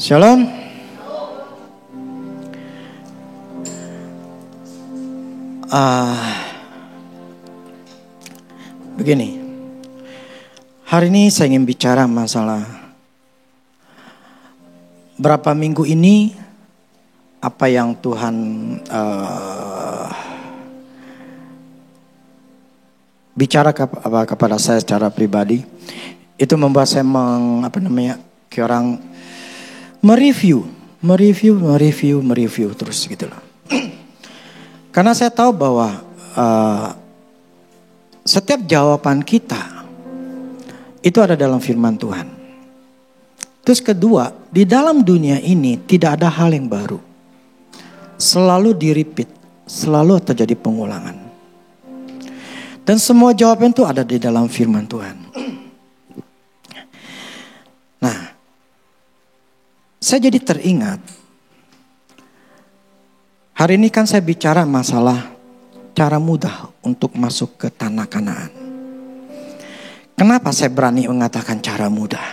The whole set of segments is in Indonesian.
Shalom. Begini, hari ini saya ingin bicara masalah berapa minggu ini apa yang Tuhan bicara kepada saya secara pribadi. Itu membuat saya kayak orang mereview terus gitu loh. Karena saya tahu bahwa setiap jawaban kita itu ada dalam firman Tuhan. Terus kedua, di dalam dunia ini tidak ada hal yang baru. Selalu di-repeat, selalu terjadi pengulangan. Dan semua jawaban itu ada di dalam firman Tuhan. Nah, saya jadi teringat, hari ini kan saya bicara masalah cara mudah untuk masuk ke tanah Kanaan. Kenapa saya berani mengatakan cara mudah?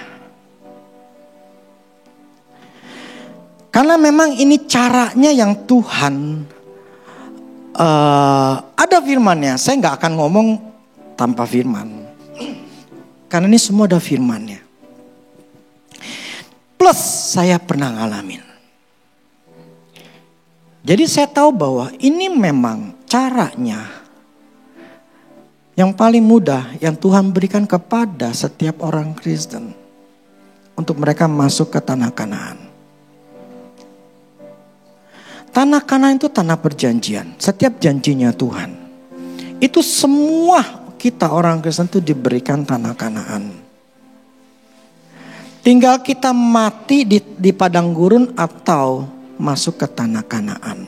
Karena memang ini caranya yang Tuhan ada firmannya. Saya gak akan ngomong tanpa firman. Karena ini semua ada firmannya. Plus saya pernah ngalamin. Jadi saya tahu bahwa ini memang caranya yang paling mudah yang Tuhan berikan kepada setiap orang Kristen untuk mereka masuk ke tanah Kanaan. Tanah Kanaan itu tanah perjanjian. Setiap janjinya Tuhan. Itu semua kita orang Kristen itu diberikan tanah Kanaan. Tinggal kita mati di padang gurun atau masuk ke tanah Kanaan.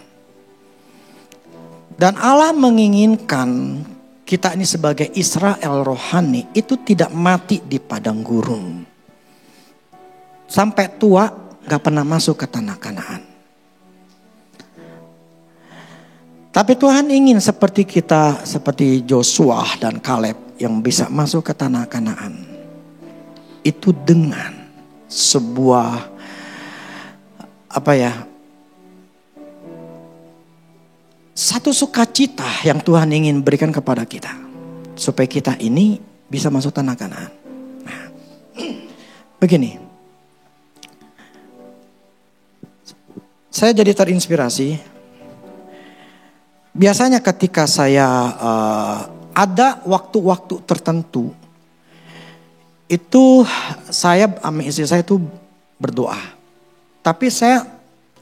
Dan Allah menginginkan kita ini sebagai Israel rohani itu tidak mati di padang gurun. Sampai tua gak pernah masuk ke tanah Kanaan. Tapi Tuhan ingin seperti kita, seperti Joshua dan Kaleb yang bisa masuk ke tanah Kanaan. Itu dengan sebuah satu sukacita yang Tuhan ingin berikan kepada kita supaya kita ini bisa masuk tanah Kanaan. Nah, begini, saya jadi terinspirasi. Biasanya ketika saya ada waktu-waktu tertentu, itu saya sama istri saya itu berdoa. Tapi saya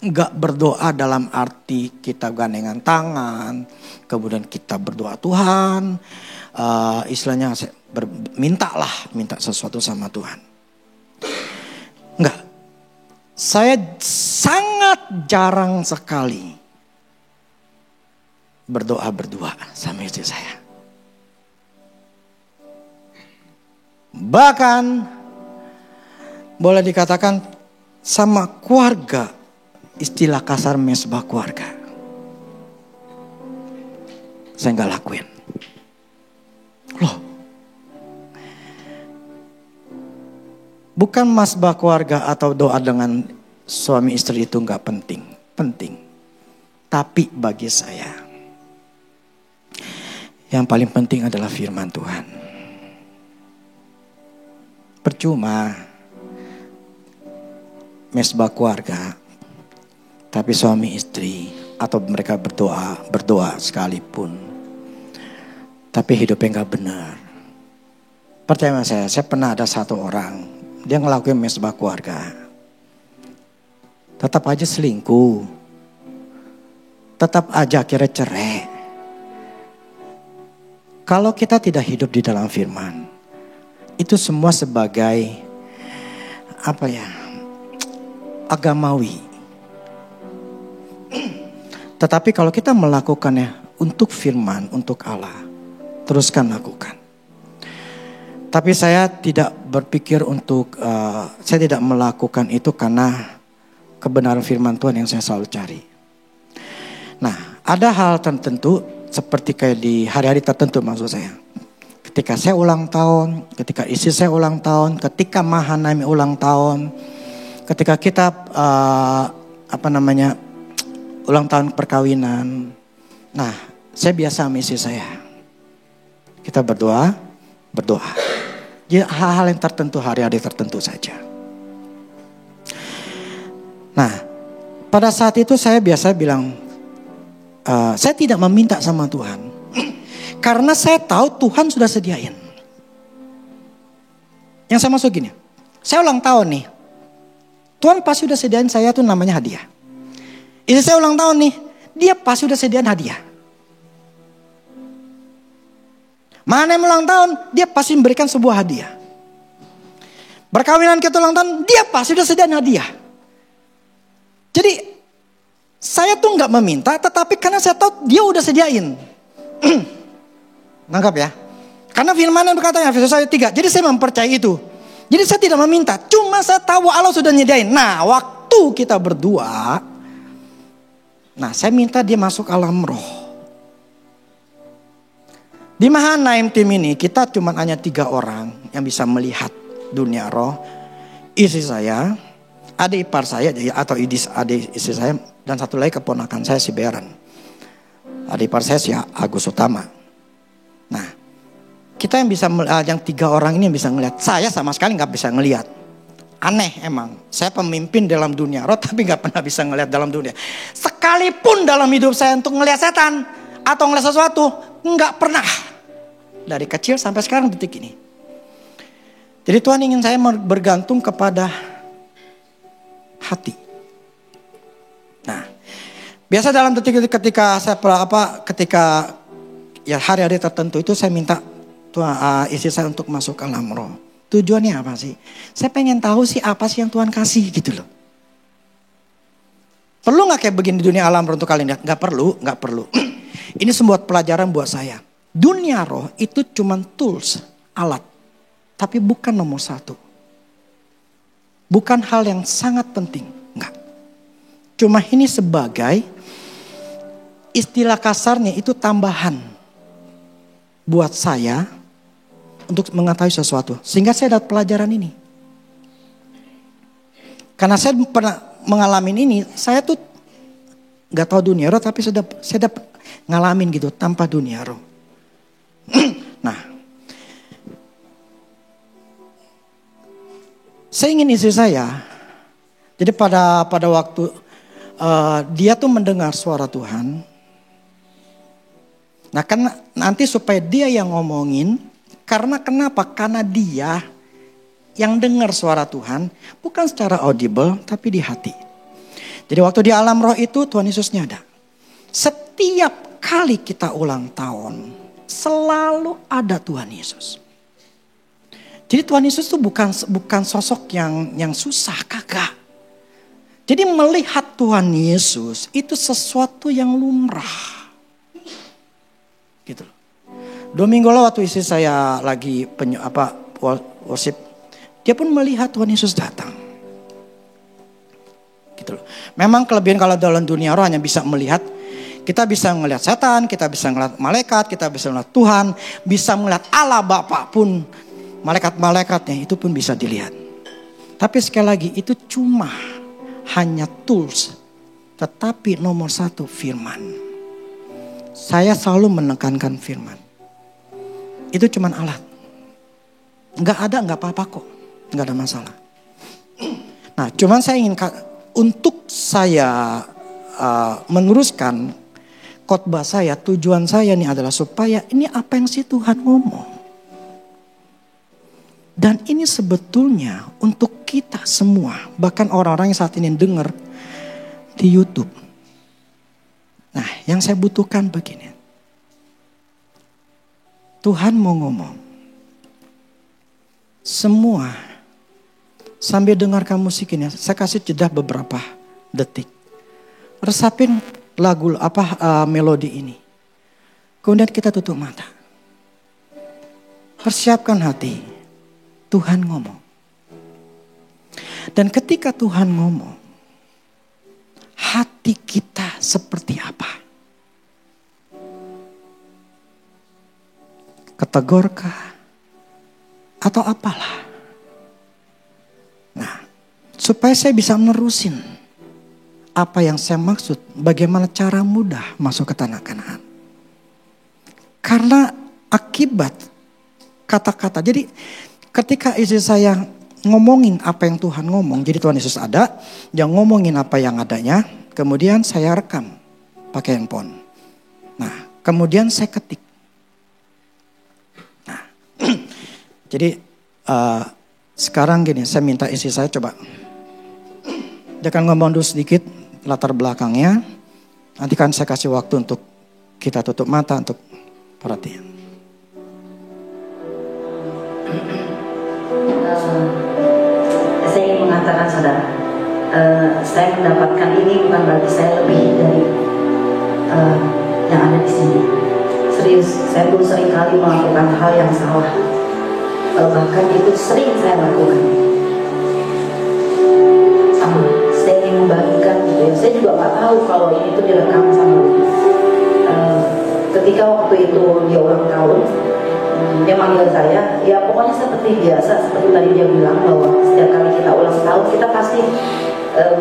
gak berdoa dalam arti kita gandengan tangan. Kemudian kita berdoa Tuhan. Istilahnya minta sesuatu sama Tuhan. Enggak. Saya sangat jarang sekali berdoa berdua sama istri saya. Bahkan boleh dikatakan sama keluarga, istilah kasar mesbah keluarga. Saya gak lakuin. Loh. Bukan mesbah keluarga atau doa dengan suami istri itu gak penting. Penting. Tapi bagi saya, yang paling penting adalah firman Tuhan. Percuma mesbah keluarga, tapi suami istri atau mereka berdoa sekalipun, tapi hidupnya gak benar. Percaya saya pernah ada satu orang, dia ngelakuin mesbah keluarga, tetap aja selingkuh, tetap aja akhirnya cerai. Kalau kita tidak hidup di dalam firman, itu semua sebagai agamawi. Tetapi kalau kita melakukannya untuk firman, untuk Allah, teruskan lakukan. Tapi saya tidak berpikir saya tidak melakukan itu karena kebenaran firman Tuhan yang saya selalu cari. Nah, ada hal tertentu seperti kayak di hari-hari tertentu maksud saya. Ketika saya ulang tahun, ketika istri saya ulang tahun, ketika Mahanaim ulang tahun, ketika kita ulang tahun perkawinan. Nah, saya biasa sama istri saya. Kita berdoa. Ya, hal-hal yang tertentu, hari-hari tertentu saja. Nah, pada saat itu saya biasa bilang, saya tidak meminta sama Tuhan. Karena saya tahu Tuhan sudah sediain. Yang saya maksud gini, saya ulang tahun nih. Tuhan pasti udah sediain saya tuh namanya hadiah. Istri saya ulang tahun nih, dia pasti udah sediain hadiah. Mana yang ulang tahun, dia pasti memberikan sebuah hadiah. Berkawinan kita ulang tahun, dia pasti udah sediain hadiah. Jadi saya tuh nggak meminta, tetapi karena saya tahu dia udah sediain. Nangkap ya? Karena firman yang berkata Efesus 1:3, jadi saya mempercayai itu. Jadi saya tidak meminta, cuma saya tahu Allah sudah nyediain. Nah, waktu kita berdua, nah saya minta dia masuk alam roh. Di Mahanaim tim ini kita cuma hanya 3 orang yang bisa melihat dunia roh. Istri saya, adik ipar saya atau adik istri saya, dan satu lagi keponakan saya si Beran. Adik ipar saya si Agus Utama. Nah, kita yang bisa yang 3 orang ini yang bisa ngelihat. Saya sama sekali nggak bisa ngelihat. Aneh emang. Saya pemimpin dalam dunia roh tapi nggak pernah bisa ngelihat dalam dunia. Sekalipun dalam hidup saya untuk ngelihat setan atau ngelihat sesuatu, nggak pernah. Dari kecil sampai sekarang detik ini. Jadi Tuhan ingin saya bergantung kepada hati. Nah, biasa dalam detik ketika saya ketika ya hari-hari tertentu itu saya minta Tuhan, istri saya untuk masuk ke alam roh. Tujuannya apa sih? Saya pengen tahu sih apa sih yang Tuhan kasih gitu loh. Perlu gak kayak begini di dunia alam roh untuk kalian? Gak perlu. Ini sebuah pelajaran buat saya. Dunia roh itu cuma tools, alat. Tapi bukan nomor 1. Bukan hal yang sangat penting. Enggak. Cuma ini sebagai istilah kasarnya itu tambahan. Buat saya untuk mengetahui sesuatu. Sehingga saya dapat pelajaran ini. Karena saya pernah mengalami ini, saya tuh gak tahu dunia roh tapi saya dapat ngalamin gitu tanpa dunia roh. Nah, saya ingin istri saya, jadi pada waktu dia tuh mendengar suara Tuhan. Nah, kan nanti supaya dia yang ngomongin, karena kenapa? Karena dia yang dengar suara Tuhan, bukan secara audible, tapi di hati. Jadi waktu di alam roh itu Tuhan Yesus nyada. Setiap kali kita ulang tahun, selalu ada Tuhan Yesus. Jadi Tuhan Yesus itu bukan sosok yang susah, kagak. Jadi melihat Tuhan Yesus itu sesuatu yang lumrah. Gitu loh. 2 minggu lalu waktu istri saya lagi worship, dia pun melihat Tuhan Yesus datang. Gitu loh. Memang kelebihan kalau dalam dunia roh hanya bisa melihat. Kita bisa melihat setan, kita bisa melihat malaikat, kita bisa melihat Tuhan, bisa melihat Allah Bapa pun, malaikat-malaikatnya itu pun bisa dilihat. Tapi sekali lagi itu cuma hanya tools, tetapi nomor 1 firman. Saya selalu menekankan firman. Itu cuma alat. Nggak apa-apa kok, nggak ada masalah. Nah, cuman saya ingin untuk saya meneruskan khotbah saya, tujuan saya ini adalah supaya ini apa yang si Tuhan ngomong. Dan ini sebetulnya untuk kita semua, bahkan orang-orang yang saat ini dengar di YouTube. Nah, yang saya butuhkan begini. Tuhan mau ngomong. Semua sambil dengarkan musik ini, saya kasih jeda beberapa detik. Resapin lagu melodi ini. Kemudian kita tutup mata. Persiapkan hati. Tuhan ngomong. Dan ketika Tuhan ngomong, hati kita seperti apa? Ketegorkah? Atau apalah? Nah, supaya saya bisa menerusin apa yang saya maksud, bagaimana cara mudah masuk ke tanah Kanaan. Karena akibat kata-kata. Jadi ketika istri saya ngomongin apa yang Tuhan ngomong, jadi Tuhan Yesus ada, dia ngomongin apa yang adanya, kemudian saya rekam pakai handphone. Nah, kemudian saya ketik. Nah, jadi sekarang gini, saya minta istri saya coba. Dia akan ngomong dulu sedikit latar belakangnya. Nanti kan saya kasih waktu untuk kita tutup mata untuk perhatian. Saya ingin mengatakan saudara, saya mendapatkan ini bukan berarti saya lebih dari yang ada di sini. Serius, saya pun sering kali melakukan hal yang salah. Bahkan itu sering saya lakukan. Saya ingin membagikan gitu ya. Saya juga nggak tahu kalau ini tuh direkam sama Rudy. Ketika waktu itu dia ulang tahun, dia manggil saya, ya pokoknya seperti biasa, seperti tadi dia bilang bahwa setiap kali kita ulang tahun kita pasti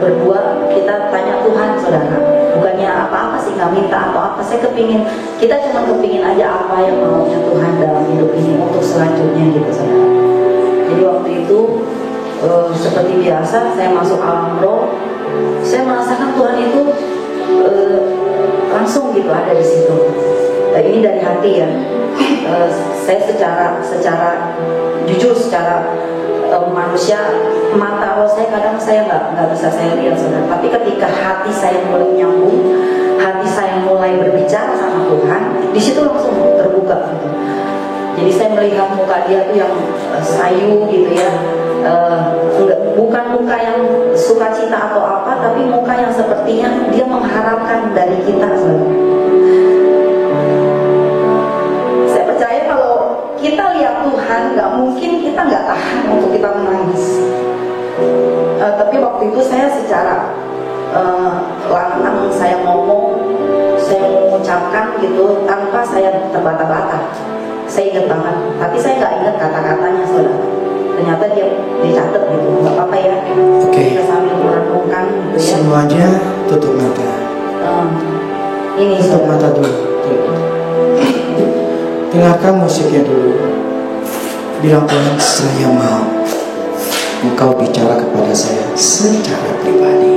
berdua kita tanya Tuhan, saudara. Bukannya apa-apa sih, nggak minta atau apa. Saya kepingin, kita cuma kepingin aja apa yang maunya Tuhan dalam hidup ini untuk selanjutnya gitu, saudara. Jadi waktu itu seperti biasa saya masuk alam roh, saya merasakan Tuhan itu langsung gitu ada di situ. Ini dari hati ya. Saya secara jujur, secara manusia, mata roh saya kadang saya nggak bisa saya lihat, saudara. Tapi ketika hati saya mulai nyambung, hati saya mulai berbicara sama Tuhan, di situ langsung terbuka gitu. Jadi saya melihat muka dia tuh yang sayu gitu ya. Bukan muka yang sukacita atau apa, tapi muka yang sepertinya dia mengharapkan dari kita, saudara. Saya percaya kalau kita lihat Tuhan, nggak mungkin kita nggak tahan untuk kita menangis. Tapi waktu itu saya secara lantang saya ngomong, saya mengucapkan gitu tanpa saya terbata-bata. Saya ingat banget, tapi saya nggak ingat kata-katanya, saudara. Ternyata dia dicatat gitu, nggak apa-apa ya. Oke. Kita sambil merenungkan gitu ya. Semuanya tutup mata. Ini Tutup mata dulu. Dengarkan musiknya dulu. Bilang Tuhan, saya mau Engkau bicara kepada saya secara pribadi.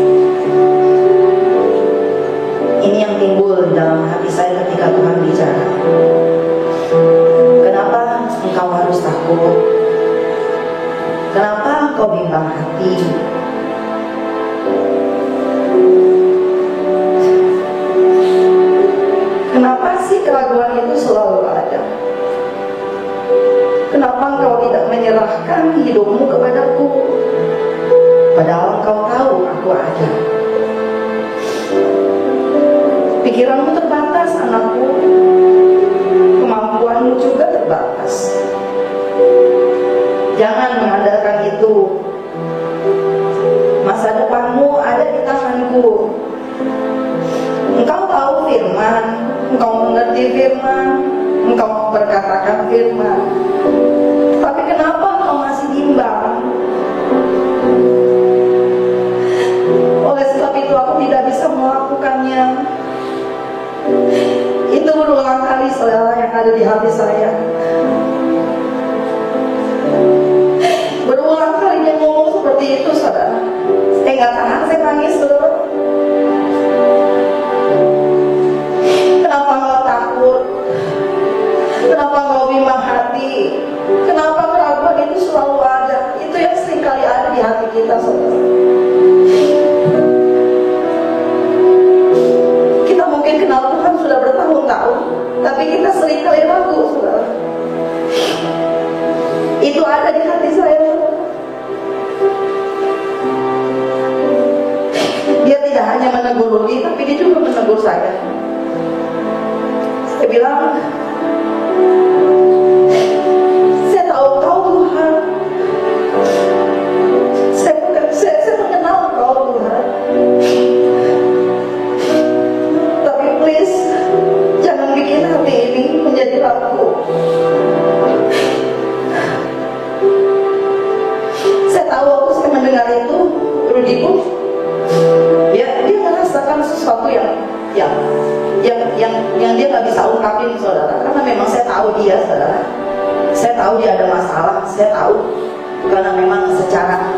Ini yang timbul dalam hati saya ketika Tuhan bicara. Kenapa engkau harus takut? Kenapa engkau bimbang hati? Kenapa sih keraguan itu selalu ada? Kenapa engkau tidak menyerahkan hidupmu kepadaku? Padahal engkau tahu aku ada. Pikiranmu terbatas, anakku. Kemampuanmu juga terbatas. Jangan mengandalkan itu. Masa depanmu ada di tanganku. Engkau tahu firman, engkau mengerti firman, engkau berkatakan firman. Tapi kenapa engkau masih bimbang? Oleh sebab itu aku tidak bisa melakukannya. Itu berulang kali, saudara, yang ada di hati saya. Berulang kali dia ngomong seperti itu, saudara. Saya nggak tahan, saya nangis, saudara. Kenapa engkau takut? Kenapa engkau bimbang hati? Kenapa keraguan itu selalu ada? Itu yang sering kali ada di hati kita, saudara. Kita mungkin kenal Tuhan sudah bertahun-tahun, tapi kita sering kali ragu, saudara. Itu ada di hati saya. Dia tidak hanya menegur Rudy, tapi dia juga menegur saya. Saya bilang, saya tahu kau Tuhan. Saya mengenal kau Tuhan. Tapi please, jangan bikin hati ini menjadi ragu. Saya tahu waktu saya mendengar itu, dia, saudara. Saya tahu dia ada masalah, saya tahu. Karena memang secara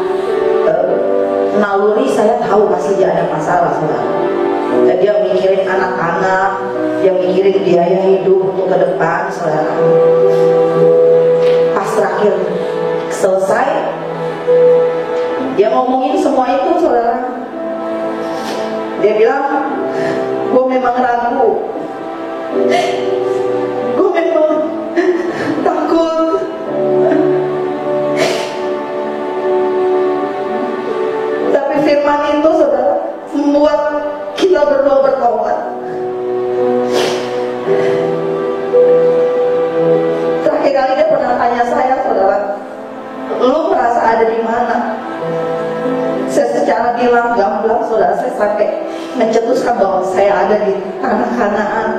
naluri saya tahu pasti dia ada masalah, saudara. Dan dia mikirin anak-anak, dia mikirin biaya hidup untuk ke depan, saudara. Pas terakhir selesai, dia ngomongin semua itu, saudara. Dia bilang, gue memang ragu, gue memang takut. Tapi firman itu, saudara, membuat kita berdua bertobat. Terakhir kali dia pernah tanya saya, saudara, lu merasa ada di mana? Saya secara bilang gamblang, saudara, saya sampai mencetuskan bahwa saya ada di tanah Kanaan.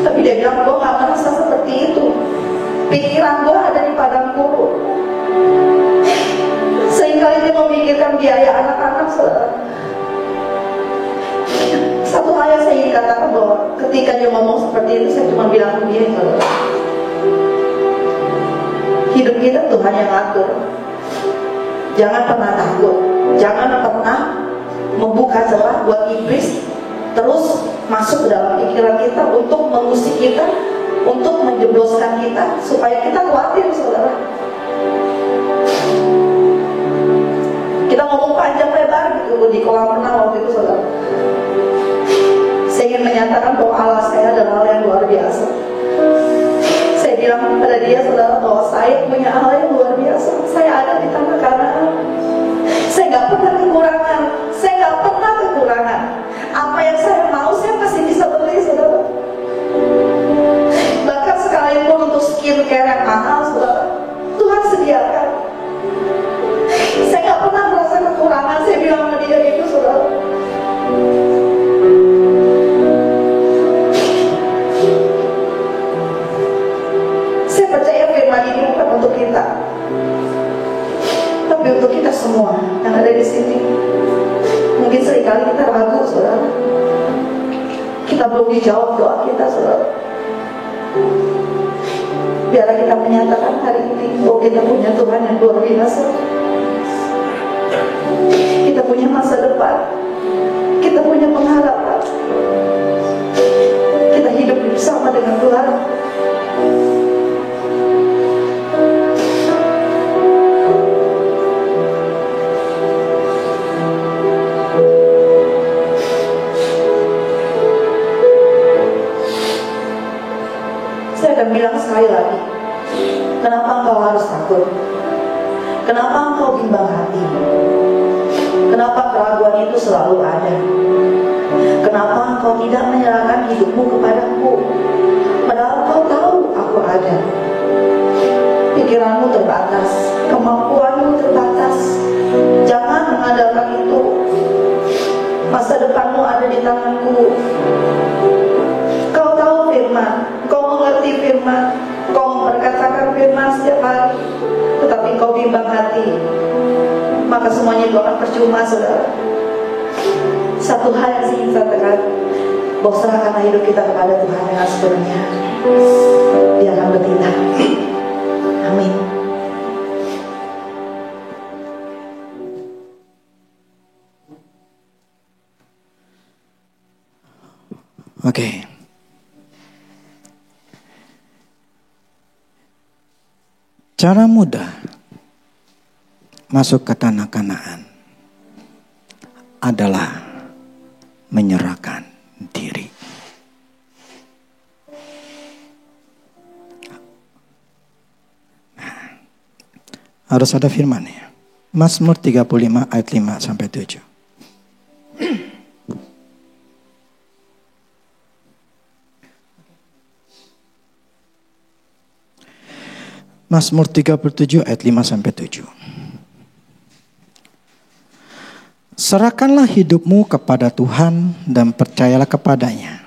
Tapi dia bilang, gue gak merasa seperti itu. Pikiran gue ada di padang gurun. Seringkali dia memikirkan biaya anak-anak, saudara. Satu hal yang saya ingin katakan bahwa ketika dia ngomong seperti itu, saya cuma bilang ke dia, saudara, hidup kita Tuhan yang atur. Jangan pernah takut, jangan pernah membuka celah buat iblis terus masuk ke dalam pikiran kita untuk mengusik kita, untuk menjebloskan kita supaya kita khawatir, saudara. Kita ngomong panjang lebar gitu di kolam renang waktu itu, saudara. Saya ingin menyatakan bahwa Allah saya adalah Allah yang luar biasa. Saya bilang pada dia, saudara, bahwa saya punya Allah yang luar biasa. Saya ada di tanah Kanaan. Saya gak pernah kekurangan. Saya gak pernah kekurangan. Apa yang saya mau, saya pasti bisa beli, saudara. Bahkan sekalipun untuk skincare yang mahal, saudara, Tuhan sediakan. Saya gak pernah merasa kekurangan. Saya bilang sama dia itu, saudara. Saya percaya firman ini bukan untuk kita, tapi untuk kita semua yang ada di sini. Mungkin seringkali kita ragu, saudara. Kita belum dijawab doa kita, saudara. Biarlah kita menyatakan hari ini bahwa kita punya Tuhan yang luar biasa. Kita punya masa depan. Kita punya pengharapan. Kita hidup bersama dengan Tuhan. Saya akan bilang sekali lagi, kenapa engkau harus takut? Kenapa engkau bimbang hati? Kenapa keraguan itu selalu ada? Kenapa engkau tidak menyerahkan hidupmu kepadaku? Padahal engkau tahu aku ada. Pikiranmu terbatas, kemampuanmu terbatas. Jangan mengandalkan itu. Masa depanmu ada di tanganku. Kau tahu firman, kau mengerti firman, kau memperkatakan firman setiap hari, tetapi kau bimbang hati, maka semuanya itu akan percuma, saudara. Satu hal yang ingin saya katakan, bahwa serahkanlah hidup kita kepada Tuhan dengan sepenuhnya. Dia akan bertindak. Amin. Oke. Cara mudah masuk ke tanah Kanaan adalah menyerahkan diri. Nah, harus ada firman-nya. Mazmur 35 ayat 5 sampai 7. Mazmur 37 ayat 5 sampai 7. Serahkanlah hidupmu kepada Tuhan dan percayalah kepadanya,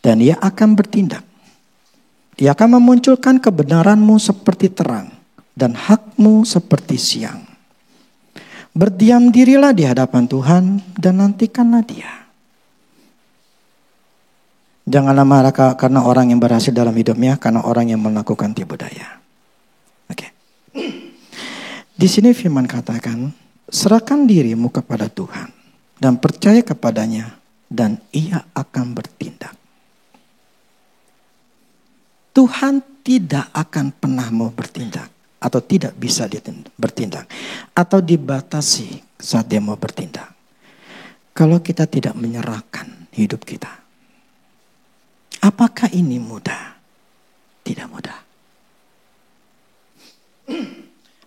dan Ia akan bertindak. Ia akan memunculkan kebenaranmu seperti terang dan hakmu seperti siang. Berdiam dirilah di hadapan Tuhan dan nantikanlah Dia. Janganlah marah karena orang yang berhasil dalam hidupnya, karena orang yang melakukan tipu daya. Oke. Di sini firman katakan, serahkan dirimu kepada Tuhan dan percaya kepadanya dan ia akan bertindak. Tuhan tidak akan pernah mau bertindak atau tidak bisa bertindak atau dibatasi saat dia mau bertindak. Kalau kita tidak menyerahkan hidup kita. Apakah ini mudah? Tidak mudah.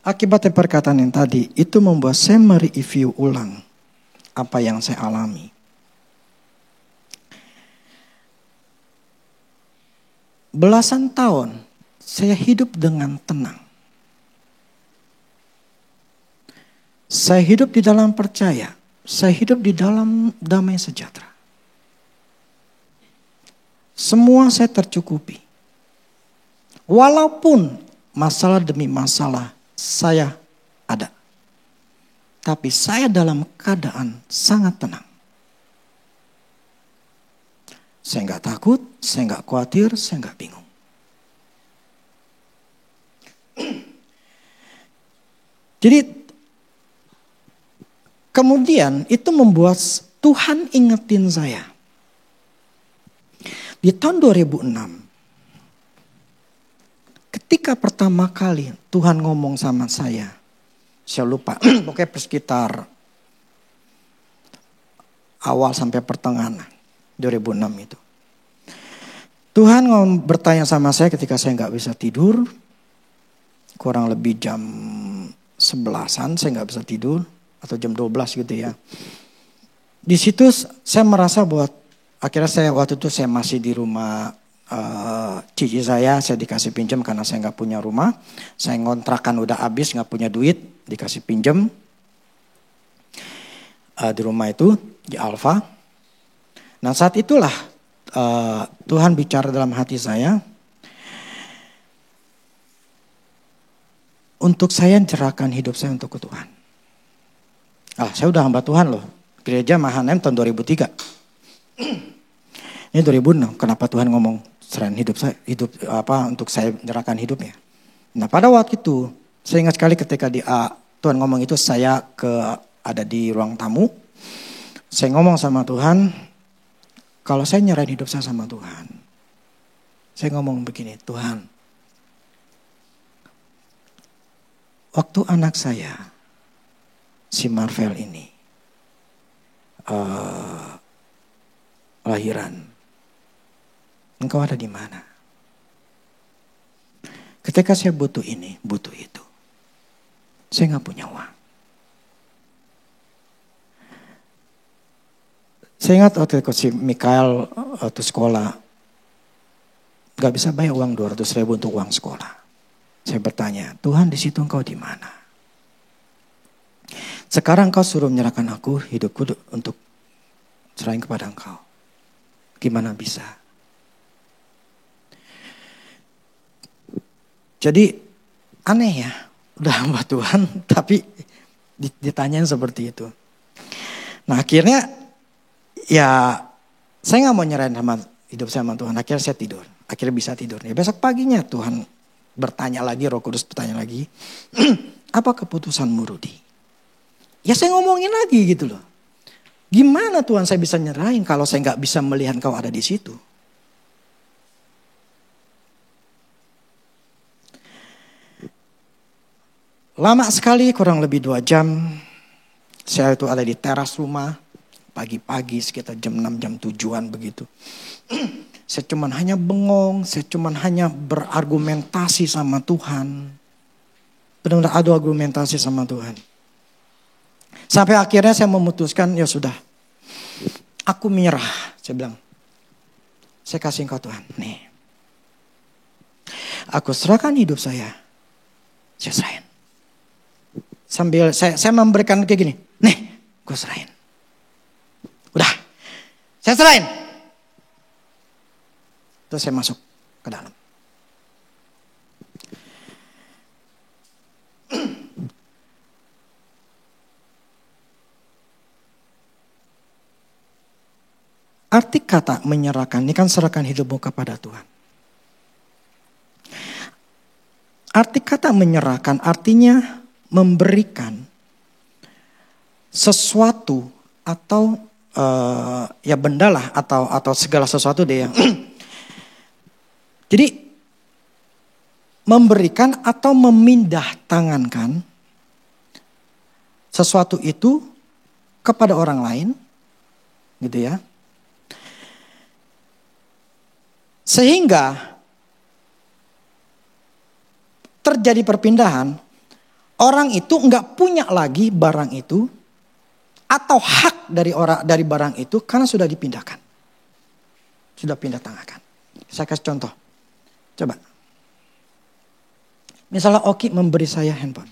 Akibatnya perkataan yang tadi itu membuat saya mereview ulang apa yang saya alami. Belasan tahun saya hidup dengan tenang. Saya hidup di dalam percaya. Saya hidup di dalam damai sejahtera. Semua saya tercukupi. Walaupun masalah demi masalah saya ada. Tapi saya dalam keadaan sangat tenang. Saya nggak takut, saya nggak khawatir, saya nggak bingung. Jadi kemudian itu membuat Tuhan ingetin saya. Di tahun 2006, ketika pertama kali Tuhan ngomong sama saya lupa, pokoknya sekitar awal sampai pertengahan 2006 itu. Tuhan bertanya sama saya ketika saya nggak bisa tidur, kurang lebih jam 11-an saya nggak bisa tidur, atau jam 12 gitu ya. Di situ saya merasa bahwa akhirnya waktu itu saya masih di rumah cici saya dikasih pinjam karena saya nggak punya rumah. Saya ngontrakan udah habis, nggak punya duit, dikasih pinjam di rumah itu di Alfa. Nah saat itulah Tuhan bicara dalam hati saya untuk saya cerahkan hidup saya untuk Tuhan. Saya udah hamba Tuhan loh, gereja Mahanem tahun 2003. Ini 2006, kenapa Tuhan ngomong serahin hidup saya, untuk saya menyerahkan hidupnya. Nah pada waktu itu, saya ingat sekali ketika Tuhan ngomong itu, saya ada di ruang tamu. Saya ngomong sama Tuhan, kalau saya nyerahin hidup saya sama Tuhan. Saya ngomong begini, Tuhan, waktu anak saya, si Marvel ini, lahiran, engkau ada di mana? Ketika saya butuh ini, butuh itu, saya nggak punya uang. Saya ingat waktu itu si Mikael waktu sekolah, nggak bisa bayar uang 200.000 untuk uang sekolah. Saya bertanya, Tuhan di situ engkau di mana? Sekarang engkau suruh menyerahkan aku hidupku untuk serahin kepada engkau. Gimana bisa? Jadi aneh ya, udah hamba Tuhan tapi ditanyain seperti itu. Nah akhirnya ya saya gak mau nyerahin sama hidup saya sama Tuhan. Akhirnya saya tidur, akhirnya bisa tidur. Ya, besok paginya Tuhan bertanya lagi, Roh Kudus bertanya lagi. Apa keputusanmu Rudi? Ya saya ngomongin lagi gitu loh. Gimana Tuhan saya bisa nyerahin kalau saya gak bisa melihat kau ada di situ? Lama sekali, kurang lebih 2 jam. Saya itu ada di teras rumah. Pagi-pagi sekitar jam 6, jam 7-an begitu. Saya cuman hanya bengong, saya cuman hanya berargumentasi sama Tuhan. Benar-benar ada argumentasi sama Tuhan. Sampai akhirnya saya memutuskan, ya sudah. Aku menyerah, saya bilang. Saya kasih engkau Tuhan, nih. Aku serahkan hidup saya serahin. Sambil saya memberikan kayak gini, nih, gue serahin. Udah, saya serahin. Terus saya masuk ke dalam. arti kata menyerahkan, ini kan serahkan hidupmu kepada Tuhan. Arti kata menyerahkan artinya memberikan sesuatu atau ya benda lah atau segala sesuatu deh yang jadi memberikan atau memindah tangankan sesuatu itu kepada orang lain, gitu ya. Sehingga terjadi perpindahan, orang itu nggak punya lagi barang itu atau hak dari barang itu karena sudah dipindahkan, sudah pindah tangankan. Saya kasih contoh, coba. Misalnya Oki memberi saya handphone.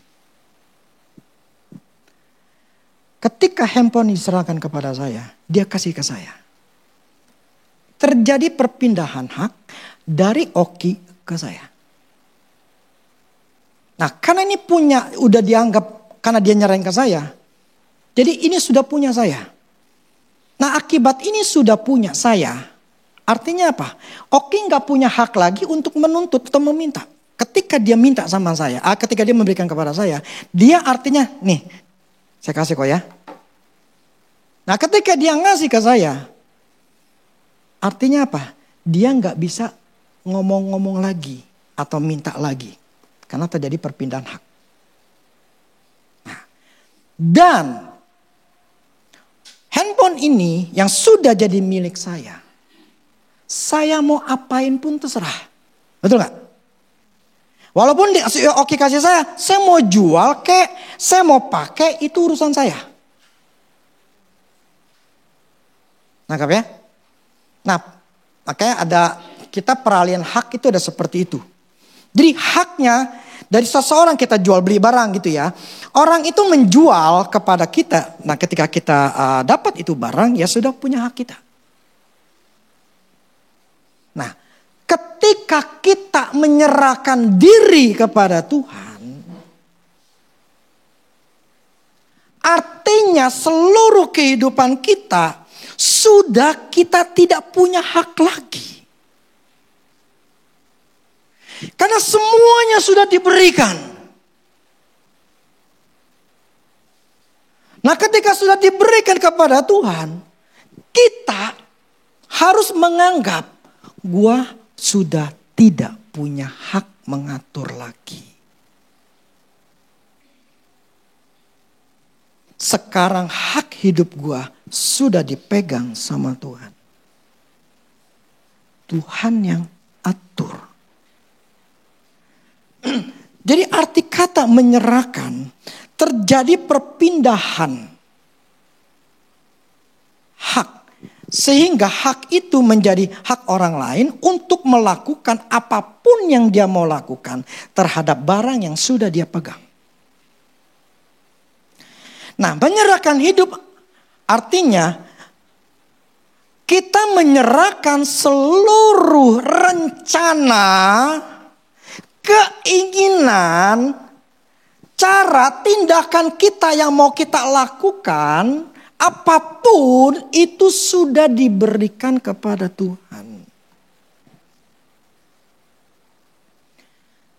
Ketika handphone diserahkan kepada saya, dia kasih ke saya. Terjadi perpindahan hak dari Oki ke saya. Nah, karena ini udah dianggap karena dia nyerahin ke saya. Jadi ini sudah punya saya. Nah, akibat ini sudah punya saya. Artinya apa? Oki nggak punya hak lagi untuk menuntut atau meminta. Ketika dia minta sama saya, ketika dia memberikan kepada saya, dia artinya nih, saya kasih kok ya. Nah, ketika dia ngasih ke saya, artinya apa? Dia nggak bisa ngomong-ngomong lagi atau minta lagi, karena terjadi perpindahan hak. Nah, dan handphone ini yang sudah jadi milik saya mau apain pun terserah, betul nggak? Walaupun Oki kasih saya mau jual kek, saya mau pakai, itu urusan saya. Nangkap ya? Nah, makanya kita peralihan hak itu ada seperti itu. Jadi haknya dari seseorang kita jual beli barang gitu ya. Orang itu menjual kepada kita. Nah, ketika kita dapat itu barang, ya sudah punya hak kita. Nah, ketika kita menyerahkan diri kepada Tuhan, artinya seluruh kehidupan kita sudah kita tidak punya hak lagi. Karena semuanya sudah diberikan. Nah, ketika sudah diberikan kepada Tuhan, kita harus menganggap gua sudah tidak punya hak mengatur lagi. Sekarang hak hidup gua sudah dipegang sama Tuhan. Tuhan yang atur. Jadi arti kata menyerahkan, terjadi perpindahan hak. Sehingga hak itu menjadi hak orang lain untuk melakukan apapun yang dia mau lakukan terhadap barang yang sudah dia pegang. Nah, menyerahkan hidup artinya kita menyerahkan seluruh rencana, keinginan, cara, tindakan kita yang mau kita lakukan, apapun itu sudah diberikan kepada Tuhan.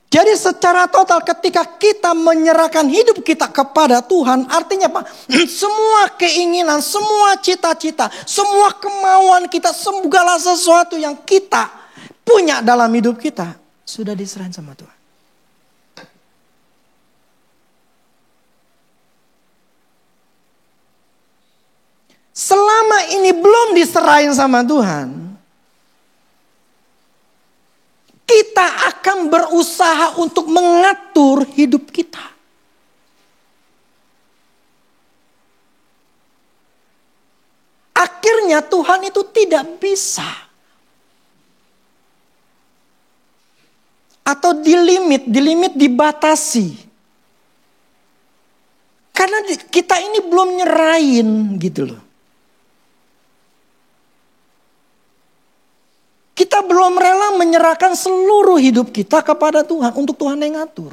Jadi secara total ketika kita menyerahkan hidup kita kepada Tuhan, artinya apa? Semua keinginan, semua cita-cita, semua kemauan kita, segala sesuatu yang kita punya dalam hidup kita sudah diserahin sama Tuhan. Selama ini belum diserahin sama Tuhan, kita akan berusaha untuk mengatur hidup kita. Akhirnya Tuhan itu tidak bisa. Atau dilimit dibatasi. Karena kita ini belum nyerahin gitu loh. Kita belum rela menyerahkan seluruh hidup kita kepada Tuhan untuk Tuhan yang ngatur.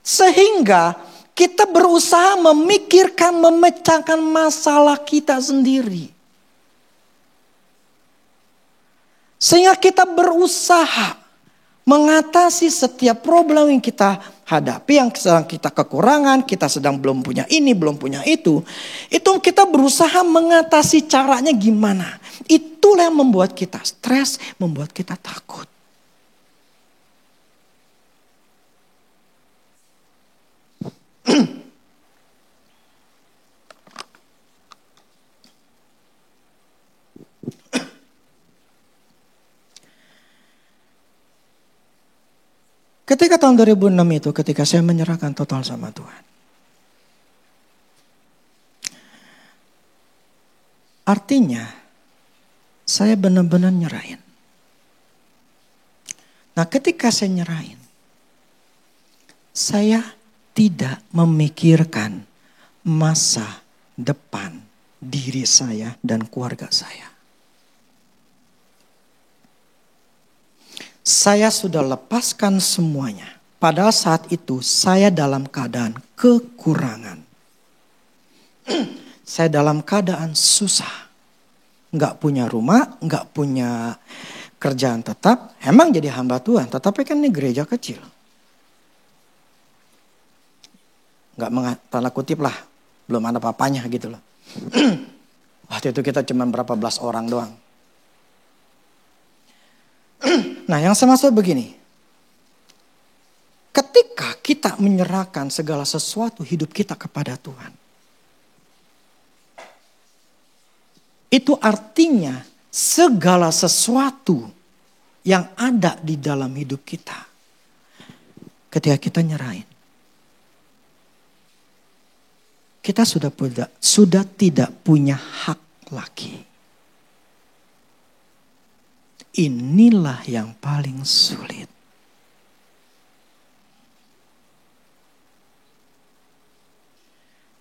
Sehingga kita berusaha memikirkan, memecahkan masalah kita sendiri. Sehingga kita berusaha mengatasi setiap problem yang kita hadapi, yang sedang kita kekurangan, kita sedang belum punya ini, belum punya itu. Itu kita berusaha mengatasi caranya gimana. Itulah yang membuat kita stres, membuat kita takut. Ketika tahun 2006 itu, ketika saya menyerahkan total sama Tuhan. Artinya, saya benar-benar nyerahin. Nah, ketika saya nyerahin, saya tidak memikirkan masa depan diri saya dan keluarga saya. Saya sudah lepaskan semuanya. Pada saat itu saya dalam keadaan kekurangan. Saya dalam keadaan susah. Nggak punya rumah, nggak punya kerjaan tetap. Emang jadi hamba Tuhan, tetapi kan ini gereja kecil. Nggak tanda kutip lah, belum ada papanya gitu loh. Waktu itu kita cuma berapa belas orang doang. Nah, yang saya maksud begini. Ketika kita menyerahkan segala sesuatu hidup kita kepada Tuhan. Itu artinya segala sesuatu yang ada di dalam hidup kita. Ketika kita nyerahin. Kita sudah tidak punya hak lagi. Inilah yang paling sulit.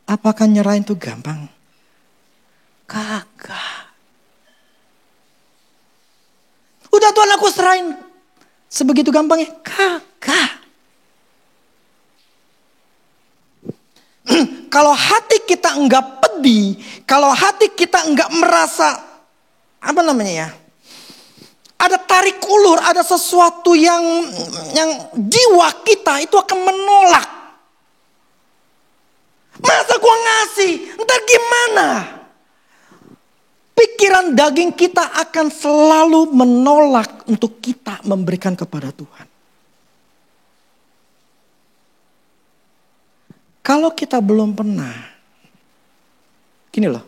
Apakah nyerahin itu gampang? Kagak. Udah Tuhan aku serahin. Sebegitu gampangnya? Kagak. Kalau hati kita enggak pedih, kalau hati kita enggak merasa, apa namanya ya? Ada tarik ulur, ada sesuatu yang jiwa kita itu akan menolak. Masa gua ngasih, ntar gimana? Pikiran daging kita akan selalu menolak untuk kita memberikan kepada Tuhan. Kalau kita belum pernah, gini loh.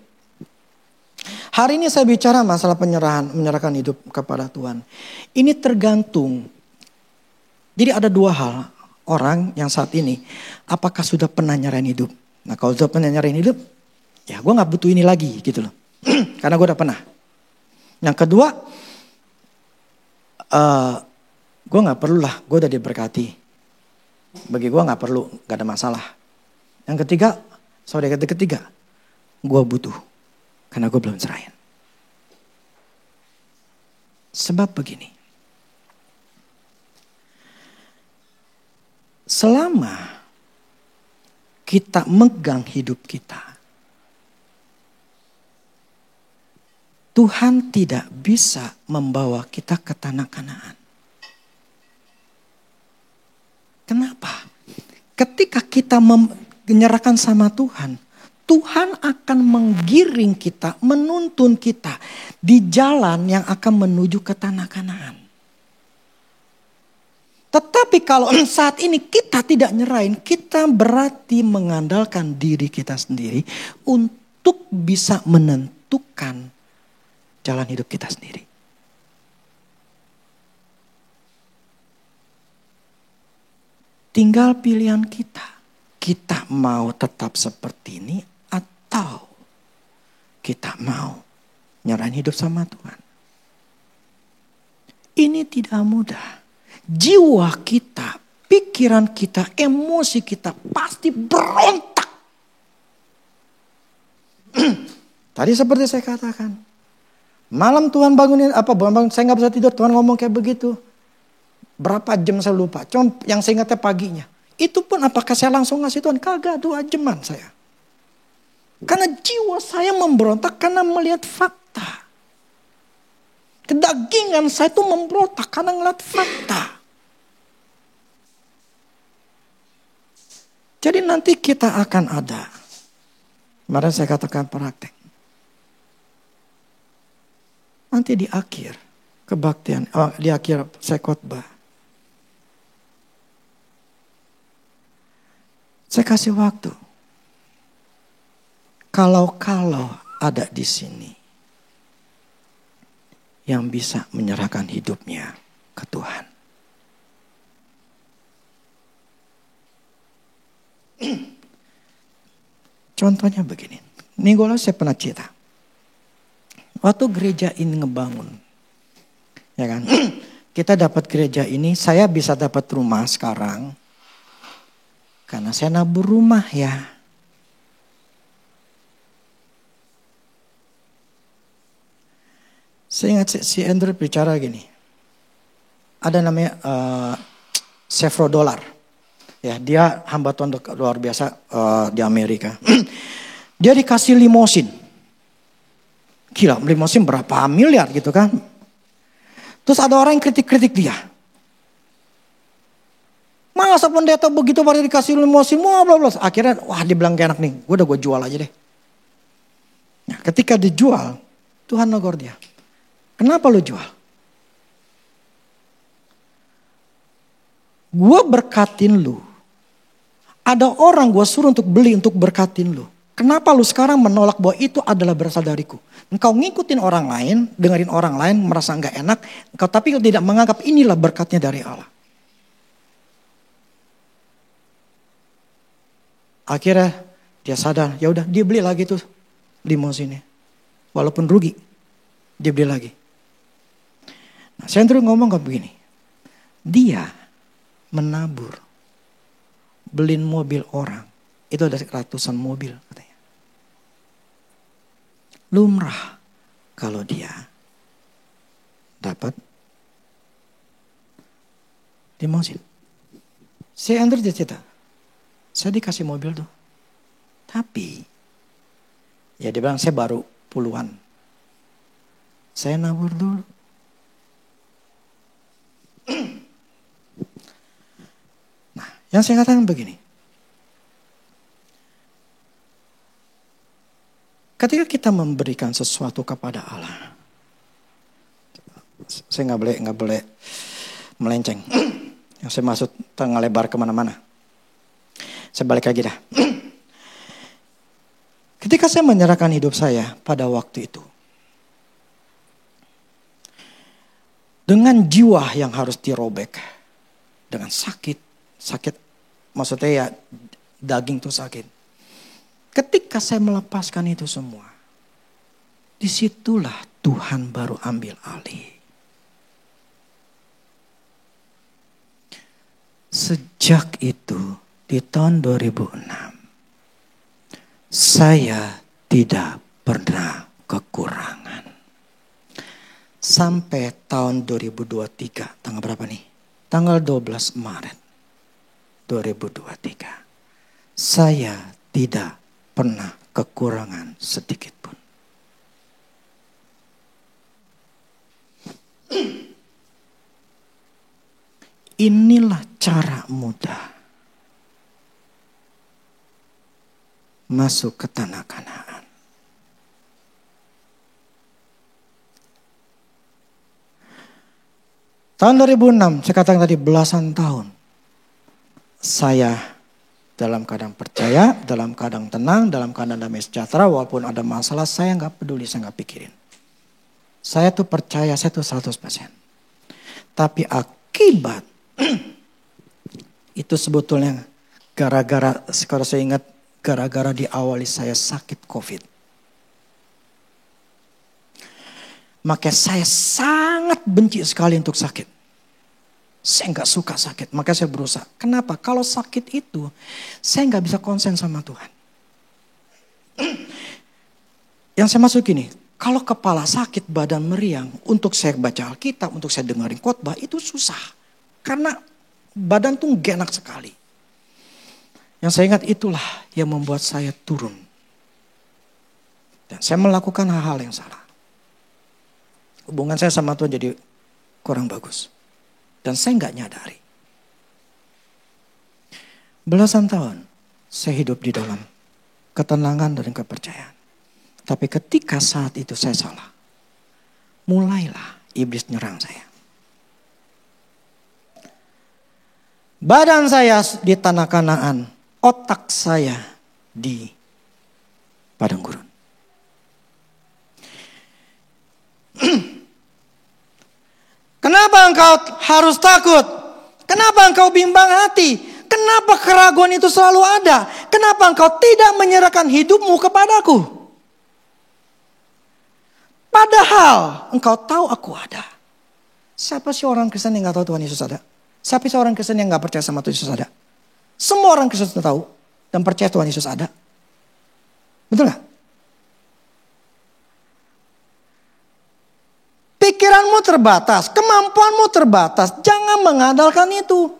Hari ini saya bicara masalah menyerahkan hidup kepada Tuhan. Ini tergantung. Jadi ada dua hal. Orang yang saat ini, apakah sudah pernah nyerahin hidup? Nah kalau sudah pernah nyerahin hidup, ya gue gak butuh ini lagi gitu loh. Karena gue udah pernah. Yang kedua, gue gak perlu lah, gue udah diberkati. Bagi gue gak perlu, gak ada masalah. Yang ketiga, gue butuh. Karena gue belum serahin. Sebab begini. Selama kita megang hidup kita. Tuhan tidak bisa membawa kita ke tanah Kanaan. Kenapa? Ketika kita menyerahkan sama Tuhan. Tuhan akan menggiring kita, menuntun kita di jalan yang akan menuju ke tanah Kanaan. Tetapi kalau saat ini kita tidak nyerahin, kita berarti mengandalkan diri kita sendiri untuk bisa menentukan jalan hidup kita sendiri. Tinggal pilihan kita. Kita mau tetap seperti ini atau kita mau nyerahin hidup sama Tuhan. Ini tidak mudah. Jiwa kita, pikiran kita, emosi kita pasti berontak. Tadi seperti saya katakan. Malam Tuhan bangunin, saya gak bisa tidur, Tuhan ngomong kayak begitu. Berapa jam saya lupa, cuma yang saya ingatnya paginya. Itu pun apakah saya langsung ngasih Tuhan? Kagak, 2 jaman saya. Karena jiwa saya memberontak karena melihat fakta. Kedagingan saya itu memberontak karena ngeliat fakta. Jadi nanti kita akan ada. Kemarin saya katakan praktek. Nanti di akhir kebaktian, di akhir saya khotbah. Saya kasih waktu. Kalau ada di sini yang bisa menyerahkan hidupnya ke Tuhan. Contohnya begini. Minggu lalu saya pernah cerita. Waktu gereja ini ngebangun. Ya kan? Kita dapat gereja ini, saya bisa dapat rumah sekarang. Karena saya nabur rumah ya. Saya ingat si Andrew bicara gini. Ada namanya $7. Ya, dia hamba Tuhan luar biasa di Amerika. Dia dikasih limosin. Gila, limosin berapa miliar gitu kan. Terus ada orang yang kritik-kritik dia. Masa pendeta begitu baru dikasih limosin, bla bla. Akhirnya, wah dia bilang gak enak nih, gue jual aja deh. Nah, ketika dijual, Tuhan negor dia. Kenapa lu jual? Gue berkatin lu. Ada orang gue suruh untuk beli untuk berkatin lu. Kenapa lu sekarang menolak bahwa itu adalah berasal dariku? Engkau ngikutin orang lain, dengerin orang lain, merasa gak enak. Engkau tapi tidak menganggap inilah berkatnya dari Allah. Akhirnya dia sadar, ya udah dia beli lagi tuh limosinnya. Walaupun rugi, dia beli lagi. Nah, saya terus ngomong kayak begini. Dia menabur, beliin mobil orang. Itu ada ratusan mobil katanya. Lumrah kalau dia dapat limosin. Saya Andrew dia cerita. Saya dikasih mobil tuh. Tapi ya dia bilang saya baru puluhan. Saya nabur dulu. Nah, yang saya katakan begini. Ketika kita memberikan sesuatu kepada Allah. Saya nggak boleh melenceng. Yang saya maksud tengah lebar kemana-mana. Saya balik lagi dah. Ketika saya menyerahkan hidup saya pada waktu itu. Dengan jiwa yang harus dirobek. Dengan sakit. Sakit maksudnya ya daging tuh sakit. Ketika saya melepaskan itu semua. Disitulah Tuhan baru ambil alih. Sejak itu di tahun 2006. Saya tidak pernah kekurangan. Sampai tahun 2023. Tanggal berapa nih? Tanggal 12 Maret 2023. Saya tidak pernah kekurangan sedikit pun. Inilah cara mudah masuk ke tanah Kanaan. Tahun 2006, saya katakan tadi belasan tahun. Saya dalam keadaan percaya, dalam keadaan tenang, dalam keadaan damai sejahtera. Walaupun ada masalah, saya gak peduli, saya gak pikirin. Saya tuh percaya, saya tuh 100%. Tapi akibat itu sebetulnya gara-gara, kalau saya ingat, gara-gara diawali saya sakit COVID. Maka saya sangat benci sekali untuk sakit. Saya gak suka sakit, maka saya berusaha. Kenapa? Kalau sakit itu, saya gak bisa konsen sama Tuhan. Yang saya maksud gini, kalau kepala sakit, badan meriang, untuk saya baca Alkitab, untuk saya dengerin khotbah, itu susah. Karena badan tuh gak enak sekali. Yang saya ingat itulah yang membuat saya turun. Dan saya melakukan hal-hal yang salah. hubungan saya sama Tuhan jadi kurang bagus. Dan saya nggak nyadari. Belasan tahun saya hidup di dalam ketenangan dan kepercayaan. Tapi ketika saat itu saya salah, mulailah iblis nyerang saya. Badan saya di tanah Kanaan, otak saya di padang gurun. Kenapa engkau harus takut? Kenapa engkau bimbang hati? Kenapa keraguan itu selalu ada? Kenapa engkau tidak menyerahkan hidupmu kepadaku? Padahal engkau tahu aku ada. Siapa sih orang Kristen yang gak tahu Tuhan Yesus ada? Siapa sih orang Kristen yang gak percaya sama Tuhan Yesus ada? Semua orang Kristen tahu dan percaya Tuhan Yesus ada. Betul gak? Pikiranmu terbatas, kemampuanmu terbatas. Jangan mengandalkan itu.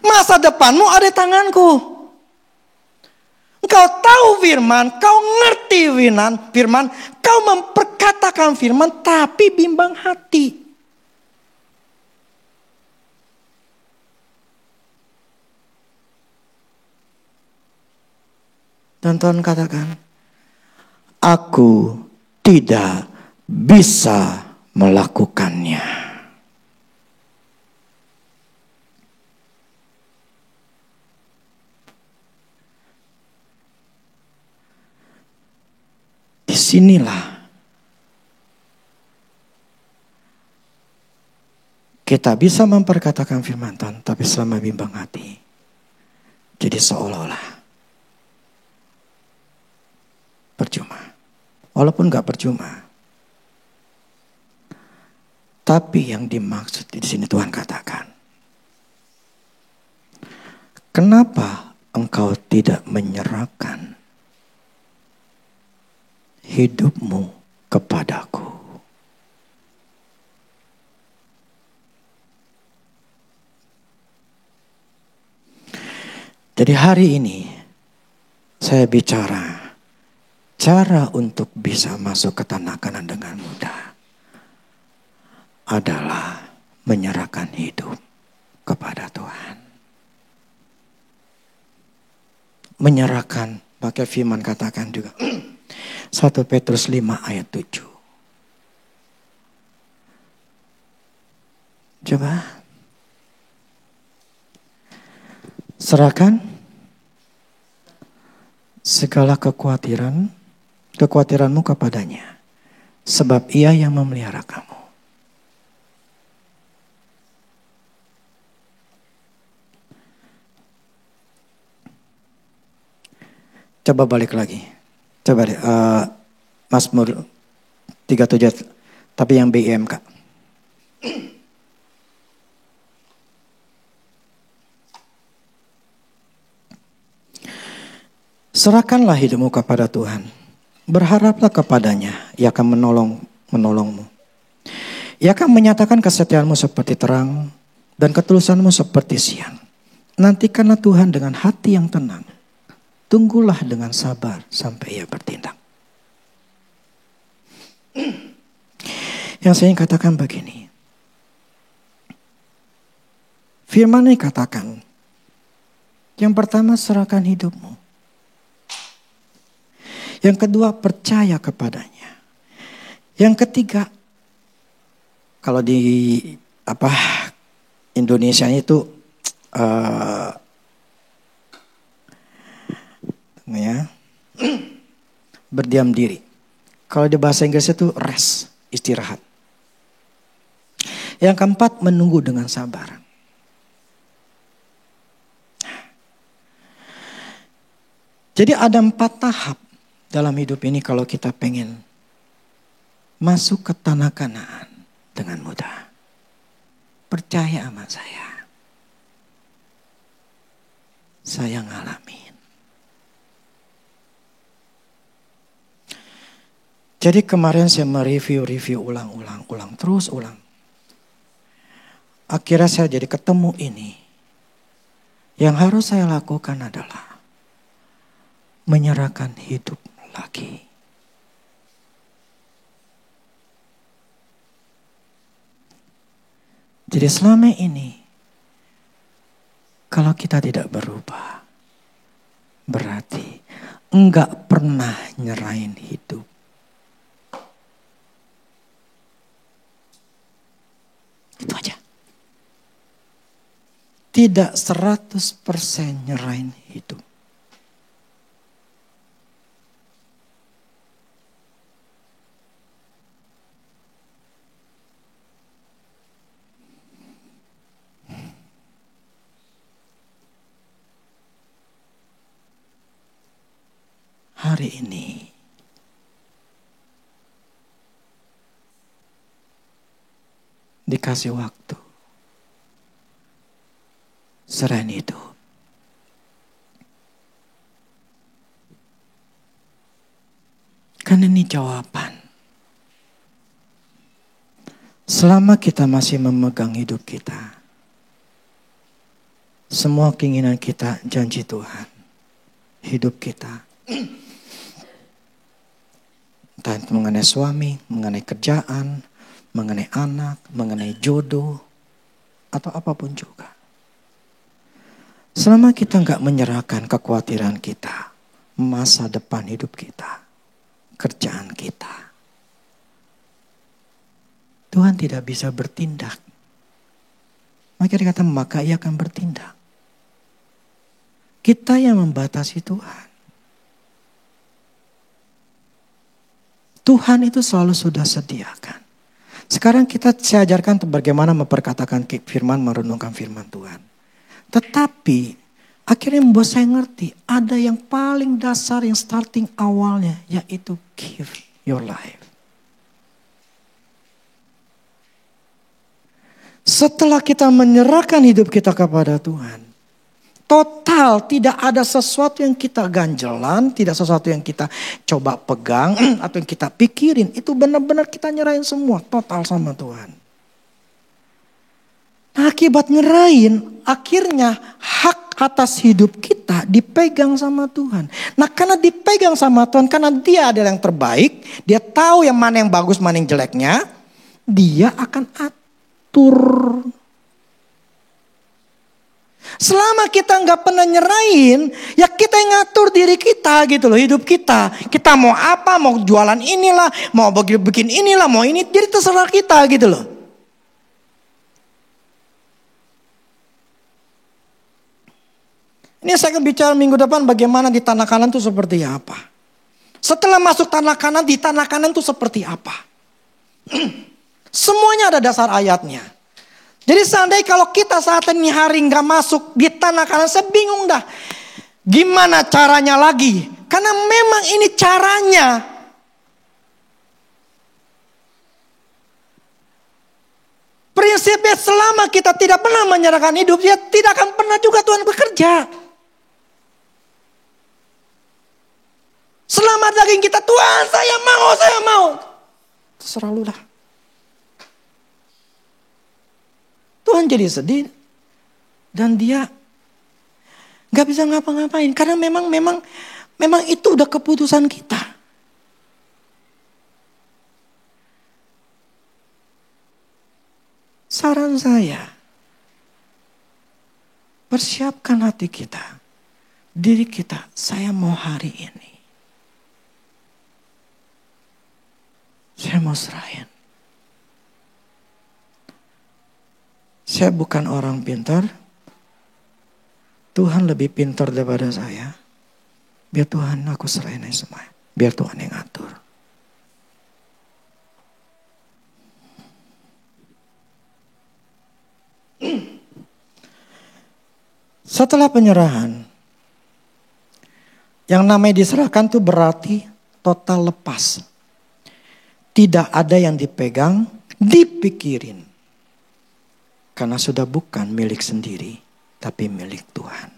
Masa depanmu ada di tanganku. Engkau tahu firman, kau ngerti firman, kau memperkatakan firman tapi bimbang hati. Dan Tuhan katakan, aku tidak bisa melakukannya. Disinilah kita bisa memperkatakan firman Tuhan, tapi selama bimbang hati, jadi seolah-olah percuma. Walaupun gak percuma. Tapi yang dimaksud di sini Tuhan katakan, kenapa engkau tidak menyerahkan hidupmu kepadaku? Jadi hari ini saya bicara cara untuk bisa masuk ke tanah Kanaan dengan mudah adalah menyerahkan hidup kepada Tuhan. Menyerahkan, pakai firman katakan juga 1 Petrus 5 ayat 7. Coba. Serahkan segala kekhawatiranmu kepadanya, sebab Ia yang memelihara kamu. Coba balik lagi. Coba deh, Mazmur 37, tapi yang BIM Kak. Serahkanlah hidupmu kepada Tuhan. Berharaplah kepadanya, Ia akan menolongmu. Ia akan menyatakan kesetiaanmu seperti terang dan ketulusanmu seperti siang. Nantikanlah Tuhan dengan hati yang tenang. Tunggulah dengan sabar sampai Ia bertindak. Yang saya ingin katakan begini. Firman ini katakan, yang pertama serahkan hidupmu. Yang kedua percaya kepadanya. Yang ketiga, kalau di Indonesia itu berdiam diri. Kalau di bahasa Inggris itu rest, istirahat. Yang keempat, menunggu dengan sabar. Jadi ada 4 tahap dalam hidup ini kalau kita pengen masuk ke tanah Kanaan dengan mudah. Percaya sama saya. Saya ngalamin. Jadi kemarin saya mereview ulang. Akhirnya saya jadi ketemu ini. Yang harus saya lakukan adalah menyerahkan hidup lagi. Jadi selama ini, kalau kita tidak berubah, berarti enggak pernah nyerahin hidup. Itu aja. Tidak 100% nyerahin hidup. Hari ini dikasih waktu, serahin hidup. Kan ini jawaban. Selama kita masih memegang hidup kita, semua keinginan kita janji Tuhan, hidup kita. Entah itu mengenai suami, mengenai kerjaan, mengenai anak, mengenai jodoh, atau apapun juga. Selama kita nggak menyerahkan kekhawatiran kita, masa depan hidup kita, kerjaan kita, Tuhan tidak bisa bertindak. Maka dikatakan maka ia akan bertindak. Kita yang membatasi Tuhan. Tuhan itu selalu sudah sediakan. Sekarang saya ajarkan bagaimana memperkatakan firman, merenungkan firman Tuhan. Tetapi akhirnya membuat saya ngerti ada yang paling dasar, yang starting awalnya, yaitu give your life. Setelah kita menyerahkan hidup kita kepada Tuhan, total, tidak ada sesuatu yang kita ganjelan, tidak sesuatu yang kita coba pegang atau yang kita pikirin. Itu benar-benar kita nyerahin semua, total sama Tuhan. Nah, akibat nyerahin, akhirnya hak atas hidup kita dipegang sama Tuhan. Nah, karena dipegang sama Tuhan, karena Dia adalah yang terbaik, Dia tahu yang mana yang bagus, mana yang jeleknya, Dia akan atur. Selama kita nggak pernah nyerahin, ya kita yang ngatur diri kita gitu loh, hidup kita. Kita mau apa, mau jualan inilah, mau bikin inilah, mau ini, jadi terserah kita gitu loh. Ini saya akan bicara minggu depan bagaimana di tanah kanan itu seperti apa. Setelah masuk tanah kanan, di tanah kanan itu seperti apa. Semuanya ada dasar ayatnya. Jadi seandainya kalau kita saat ini hari nggak masuk di tanah kanan, saya bingung dah. Gimana caranya lagi? Karena memang ini caranya. Prinsipnya selama kita tidak pernah menyerahkan hidup, ya tidak akan pernah juga Tuhan bekerja. Selama daging kita, Tuhan saya mau. Terserah lu lah. Tuhan jadi sedih dan Dia nggak bisa ngapa-ngapain karena memang itu udah keputusan kita. Saran saya, persiapkan hati kita, diri kita. Saya mau hari ini, saya mau serahin. Saya bukan orang pintar. Tuhan lebih pintar daripada saya. Biar Tuhan aku serahin semua. Biar Tuhan yang ngatur. Setelah penyerahan, yang namanya diserahkan itu berarti total lepas. Tidak ada yang dipegang, dipikirin. Karena sudah bukan milik sendiri, tapi milik Tuhan.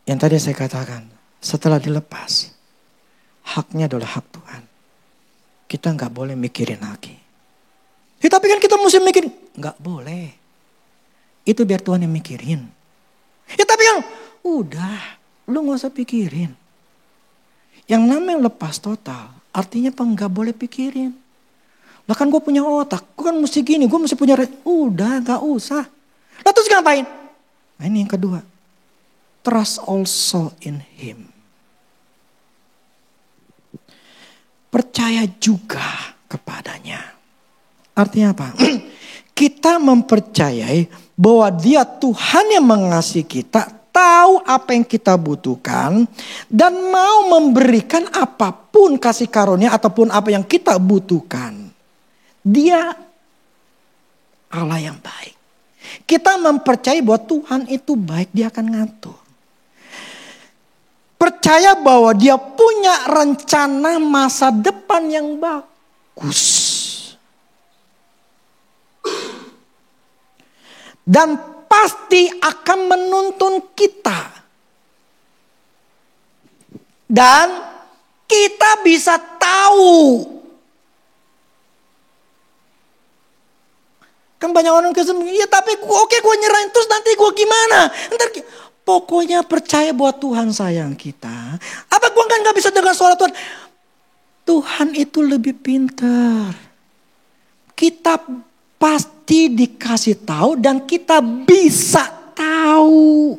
Yang tadi saya katakan, setelah dilepas, haknya adalah hak Tuhan. Kita nggak boleh mikirin lagi. Ya, tapi kan kita mesti mikirin. Nggak boleh. Itu biar Tuhan yang mikirin. Ya tapi kan, udah, lu nggak usah pikirin. Yang namanya lepas total, artinya apa? Nggak boleh pikirin. Lah kan gue punya otak, gue kan mesti gini, gue mesti punya, udah gak usah. Lah terus ngapain? Nah ini yang kedua, trust also in him. Percaya juga kepadanya. Artinya apa? Kita mempercayai bahwa dia Tuhan yang mengasihi kita, tahu apa yang kita butuhkan, dan mau memberikan apapun kasih karunia ataupun apa yang kita butuhkan. Dia Allah yang baik. Kita mempercayai bahwa Tuhan itu baik, dia akan ngatur. Percaya bahwa dia punya rencana masa depan yang bagus. Dan pasti akan menuntun kita. Dan kita bisa tahu. Kan banyak orang Kristen, ya tapi oke gue nyerahin terus nanti gue gimana? Pokoknya percaya bahwa Tuhan sayang kita. Apa gue kan gak bisa dengar suara Tuhan? Tuhan itu lebih pintar. Kita pasti dikasih tahu dan kita bisa tahu.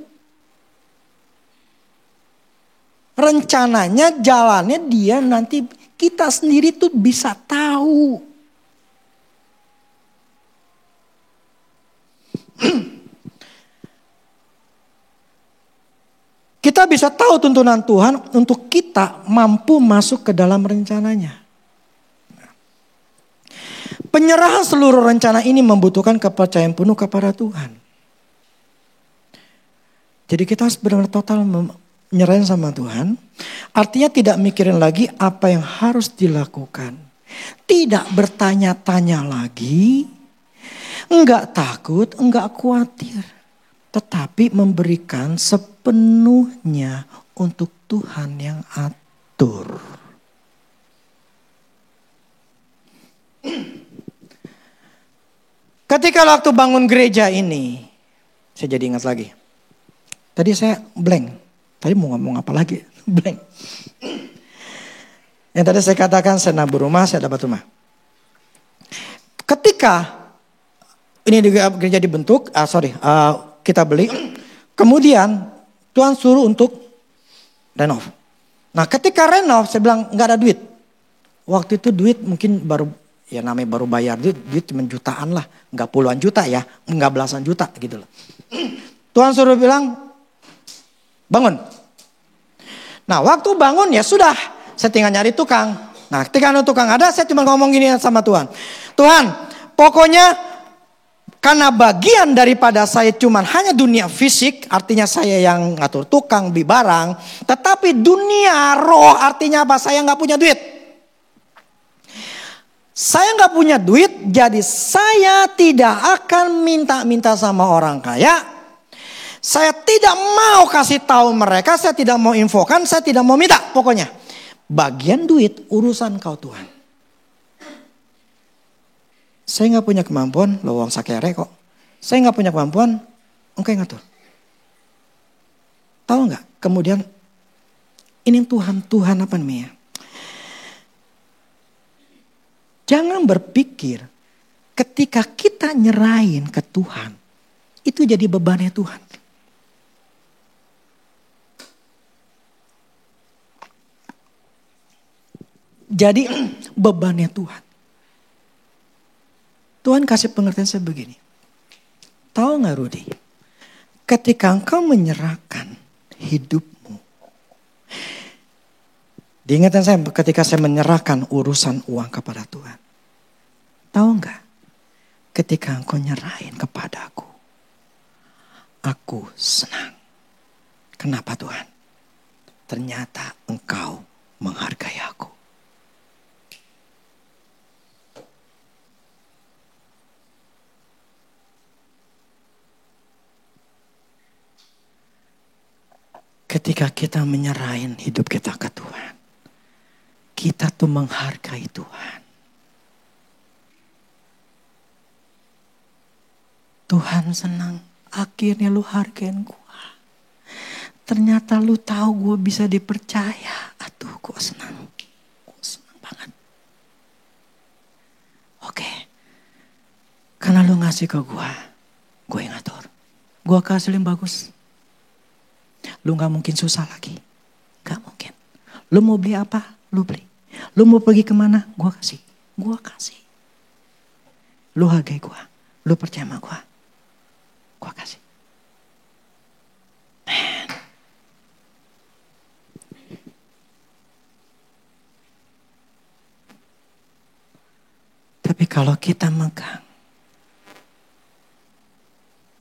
Rencananya, jalannya dia nanti kita sendiri tuh bisa tahu. Kita bisa tahu tuntunan Tuhan untuk kita mampu masuk ke dalam rencananya. Penyerahan seluruh rencana ini membutuhkan kepercayaan penuh kepada Tuhan. Jadi kita harus benar-benar total menyerahin sama Tuhan. Artinya tidak mikirin lagi apa yang harus dilakukan. Tidak bertanya-tanya lagi. Enggak takut, enggak khawatir. Tetapi memberikan sepenuhnya untuk Tuhan yang atur. Ketika waktu bangun gereja ini, saya jadi ingat lagi. Tadi saya blank. Tadi mau ngomong apa lagi? Blank. Yang tadi saya katakan saya nabur rumah, saya dapat rumah. Ketika ini gereja dibentuk, kita beli. Kemudian Tuhan suruh untuk renov. Nah ketika renov saya bilang gak ada duit. Waktu itu duit mungkin baru, ya namanya baru bayar duit cuma jutaan lah. Gak puluhan juta ya, gak belasan juta gitu loh. Tuhan suruh bilang bangun. Nah waktu bangun ya sudah, saya tinggal nyari tukang. Nah ketika tukang ada, saya cuma ngomong gini sama Tuhan. Tuhan pokoknya karena bagian daripada saya cuma hanya dunia fisik, artinya saya yang ngatur tukang, beli barang. Tetapi dunia roh artinya apa? Saya gak punya duit. Saya gak punya duit, jadi saya tidak akan minta-minta sama orang kaya. Saya tidak mau kasih tahu mereka, saya tidak mau infokan, saya tidak mau minta. Pokoknya bagian duit urusan kau Tuhan. Saya gak punya kemampuan, lowong sakere kok. Saya gak punya kemampuan, engkau yang ngatur. Tahu gak? Kemudian, ini Tuhan apa namanya? Jangan berpikir ketika kita nyerahin ke Tuhan, itu jadi bebannya Tuhan. Jadi bebannya Tuhan. Tuhan kasih pengertian saya begini. Tahu gak Rudy? Ketika engkau menyerahkan hidupmu. Diingatkan saya ketika saya menyerahkan urusan uang kepada Tuhan. Tahu gak? Ketika engkau nyerahin kepadaku. Aku senang. Kenapa Tuhan? Ternyata engkau menghargai aku. Ketika kita menyerahin hidup kita ke Tuhan. Kita tuh menghargai Tuhan. Tuhan senang. Akhirnya lu hargain gua. Ternyata lu tahu gue bisa dipercaya. Aduh, gue senang. Gue senang banget. Oke. Karena lu ngasih ke gue yang ngatur. Gue kasih yang bagus. Lu gak mungkin susah lagi. Gak mungkin. Lu mau beli apa? Lu beli. Lu mau pergi kemana? Gue kasih. Gue kasih. Lu hargai gue. Lu percaya sama gue. Gue kasih. Man. Tapi kalau kita megang.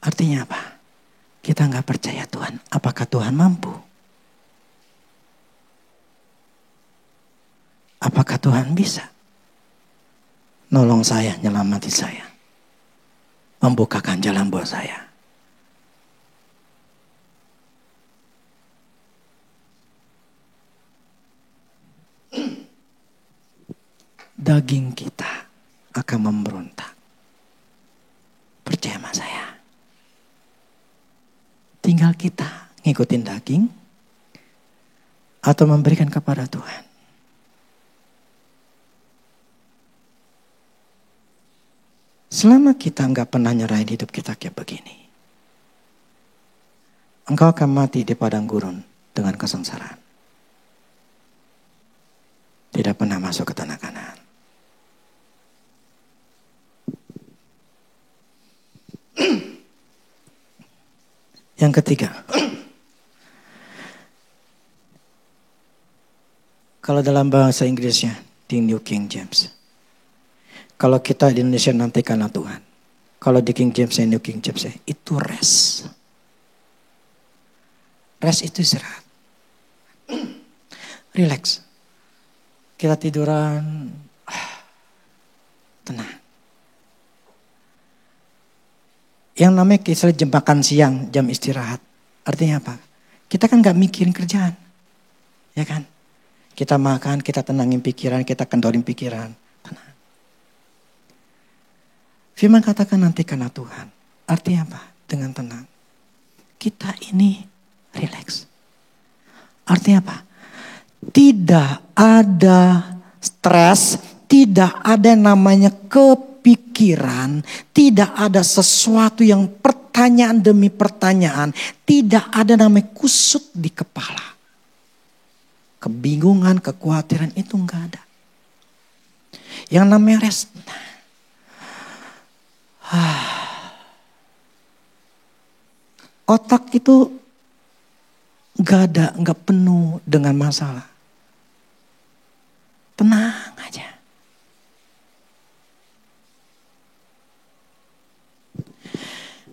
Artinya apa? Kita gak percaya Tuhan. Apakah Tuhan mampu? Apakah Tuhan bisa nolong saya, nyelamati saya, membukakan jalan buat saya? Daging kita akan memberontak. Percaya sama saya. Tinggal kita ngikutin daging atau memberikan kepada Tuhan. Selama kita nggak pernah nyerahin hidup kita kayak begini, engkau akan mati di padang gurun dengan kesengsaraan. Tidak pernah masuk ke tanah Kanaan. Yang ketiga, kalau dalam bahasa Inggrisnya di New King James. Kalau kita di Indonesia nanti karena Tuhan. Kalau di King James dan New King James itu rest. Rest itu istirahat. Relax. Kita tiduran. Tenang. Yang namanya istilah jam makan siang, jam istirahat. Artinya apa? Kita kan gak mikirin kerjaan. Ya kan? Kita makan, kita tenangin pikiran, kita kendalin pikiran. Tenang. Firman katakan nanti karena Tuhan. Artinya apa? Dengan tenang. Kita ini relax. Artinya apa? Tidak ada stres, tidak ada namanya kepikiran, tidak ada sesuatu yang pertanyaan demi pertanyaan, tidak ada namanya kusut di kepala. Kebingungan, kekhawatiran itu enggak ada. Yang namanya rest. Otak itu enggak penuh dengan masalah. Tenang aja.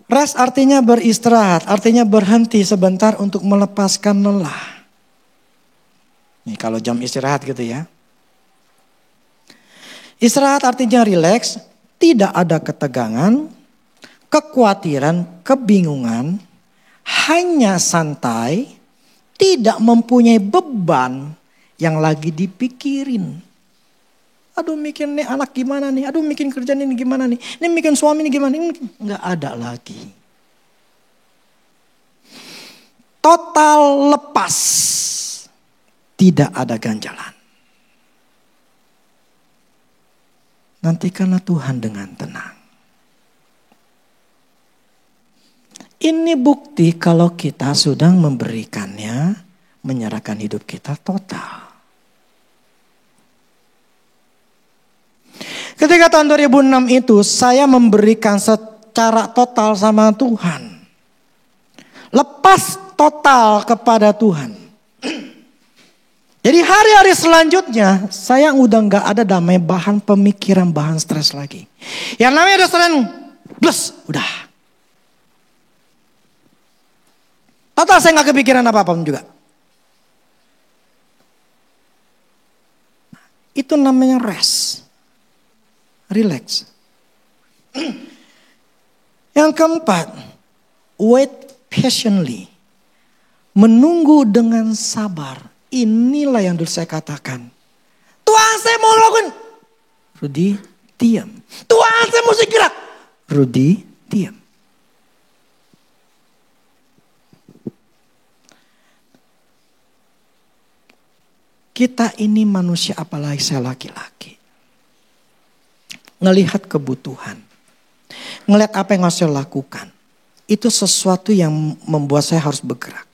Rest artinya beristirahat, artinya berhenti sebentar untuk melepaskan lelah. Nih kalau jam istirahat gitu ya. Istirahat artinya rileks, tidak ada ketegangan, kekhawatiran, kebingungan, hanya santai, tidak mempunyai beban yang lagi dipikirin. Aduh mikirin nih anak gimana nih, aduh mikirin kerjaan ini gimana nih, ini mikirin suami ini gimana, ini nggak ada lagi. Total lepas, tidak ada ganjalan. Nantikanlah Tuhan dengan tenang. Ini bukti kalau kita sudah memberikannya, menyerahkan hidup kita total. Ketika tahun 2006 itu saya memberikan secara total sama Tuhan. Lepas total kepada Tuhan. Jadi hari-hari selanjutnya saya udah gak ada namanya bahan pemikiran, bahan stres lagi. Yang namanya udah stres, plus udah. Total saya gak kepikiran apa-apa juga. Itu namanya rest. Relax. Yang keempat, wait patiently. Menunggu dengan sabar. Inilah yang dulu saya katakan. Tuhan saya mau lakukan. Rudy, diam. Tuhan saya mau gerak. Rudy, diam. Kita ini manusia, apalagi saya laki-laki. Ngelihat kebutuhan. Ngelihat apa yang harus saya lakukan. Itu sesuatu yang membuat saya harus bergerak.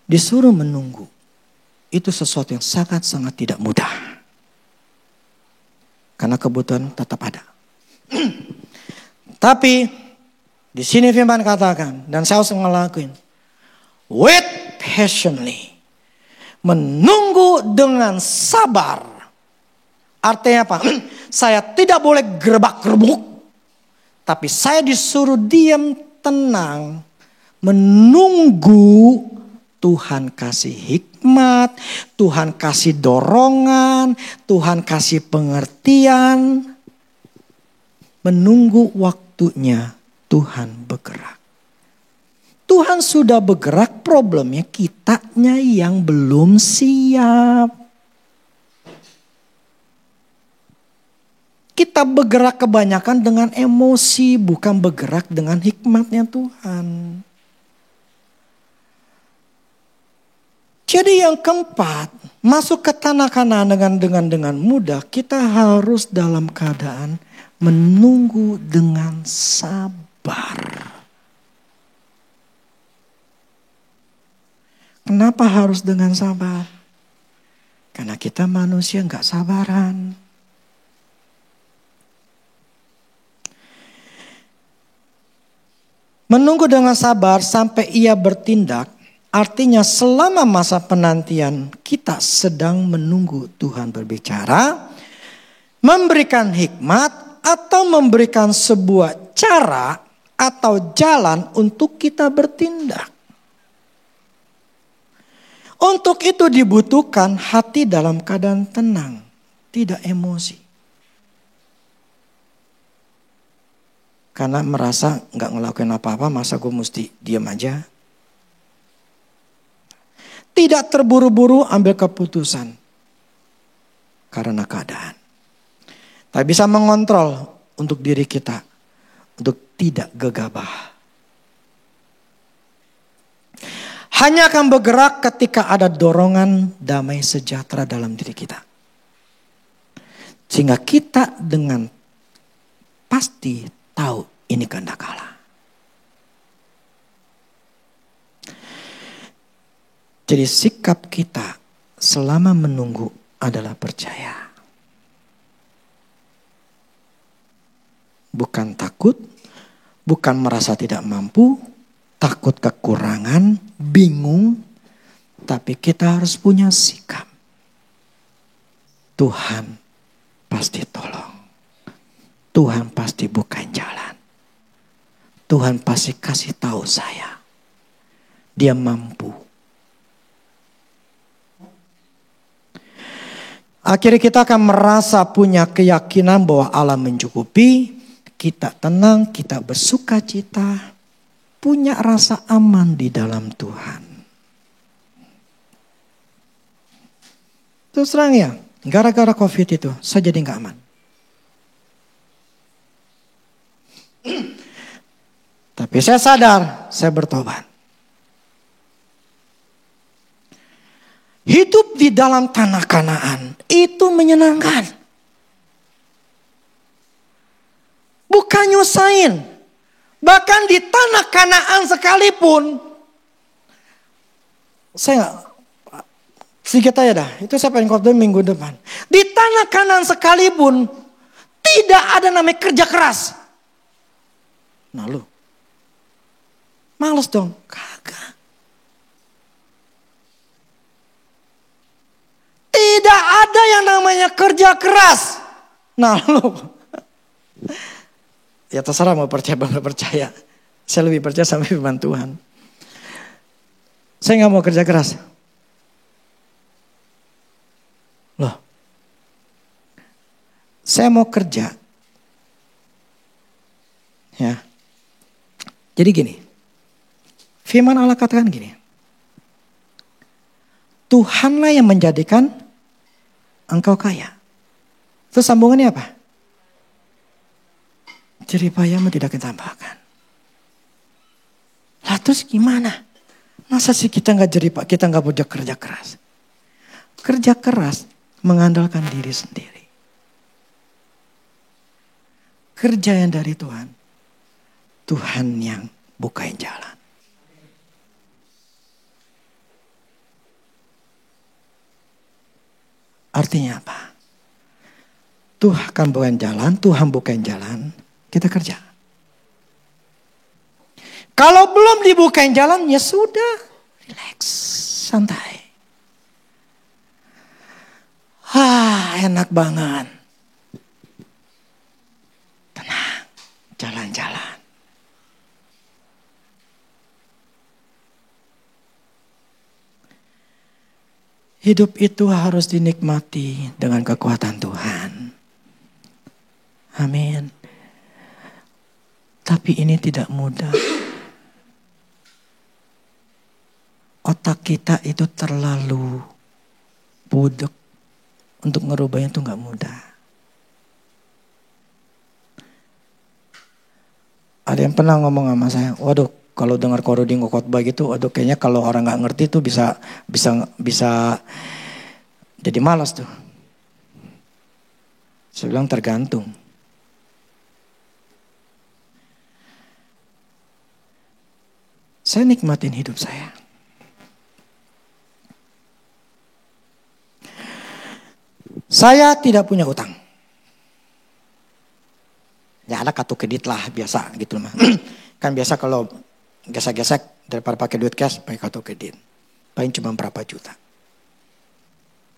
Disuruh menunggu. Itu sesuatu yang sangat-sangat tidak mudah. Karena kebutuhan tetap ada. Tapi di sini firman katakan, dan saya harus ngelakuin. Wait patiently. Menunggu dengan sabar. Artinya apa? Saya tidak boleh gerbak-gerbuk. Tapi saya disuruh diam tenang. Menunggu Tuhan kasih hikmat. Tuhan kasih dorongan. Tuhan kasih pengertian. Menunggu waktunya Tuhan bergerak. Tuhan sudah bergerak, problemnya kitanya yang belum siap. Kita bergerak kebanyakan dengan emosi, bukan bergerak dengan hikmatnya Tuhan. Jadi yang keempat, masuk ke tanah Kanaan dengan mudah, kita harus dalam keadaan menunggu dengan sabar. Kenapa harus dengan sabar? Karena kita manusia gak sabaran. Menunggu dengan sabar sampai ia bertindak. Artinya selama masa penantian kita sedang menunggu Tuhan berbicara. Memberikan hikmat atau memberikan sebuah cara atau jalan untuk kita bertindak. Untuk itu dibutuhkan hati dalam keadaan tenang, tidak emosi. Karena merasa gak ngelakuin apa-apa, masa gue mesti diam aja. Tidak terburu-buru ambil keputusan karena keadaan. Tapi bisa mengontrol untuk diri kita, untuk tidak gegabah. Hanya akan bergerak ketika ada dorongan damai sejahtera dalam diri kita. Sehingga kita dengan pasti tahu ini kehendak Allah. Jadi sikap kita selama menunggu adalah percaya. Bukan takut, bukan merasa tidak mampu, takut kekurangan, bingung, tapi kita harus punya sikap. Tuhan pasti tolong. Tuhan pasti bukain jalan. Tuhan pasti kasih tahu saya. Dia mampu. Akhirnya kita akan merasa punya keyakinan bahwa Allah mencukupi. Kita tenang, kita bersuka cita. Punya rasa aman di dalam Tuhan. Terus terang ya, gara-gara COVID itu saya jadi gak aman. Tapi saya sadar, saya bertobat. Hidup di dalam tanah Kanaan itu menyenangkan. Bukan nyusahin. Bahkan di tanah Kanaan sekalipun. Saya gak, sedikit aja dah. Itu saya pengen khotbah minggu depan. Di tanah Kanaan sekalipun. Tidak ada namanya kerja keras. Nah lu. Males dong. Kagak. Tidak ada yang namanya kerja keras. Nah lu. Ya terserah mau percaya atau gak percaya. Saya lebih percaya sama firman Tuhan. Saya gak mau kerja keras. Loh. Saya mau kerja. Ya. Jadi gini. Firman Allah katakan gini. Tuhanlah yang menjadikan engkau kaya. Terus sambungannya apa? Jeripayamu tidak ditambahkan. Lah terus gimana? Masa sih kita nggak jerih Pak, kita nggak boleh kerja keras. Kerja keras mengandalkan diri sendiri. Kerja yang dari Tuhan, Tuhan yang bukain jalan. Artinya apa? Tuhan akan bukain jalan, Tuhan bukain jalan, kita kerja. Kalau belum dibukain jalan, ya sudah, relax, santai. Enak banget. Tenang, jalan-jalan. Hidup itu harus dinikmati dengan kekuatan Tuhan. Amin. Tapi ini tidak mudah. Otak kita itu terlalu budek untuk ngerubahnya itu nggak mudah. Ada yang pernah ngomong sama saya, waduh kalau dengar koroding khotbah gitu, waduh kayaknya kalau orang nggak ngerti tuh bisa jadi malas tuh. Saya bilang tergantung. Saya nikmatin hidup saya. Saya tidak punya utang. Ya ada kartu kredit lah biasa gitu mah. Kan biasa kalau gesek-gesek daripada pakai duit cash pakai kartu kredit. Paling cuma berapa juta.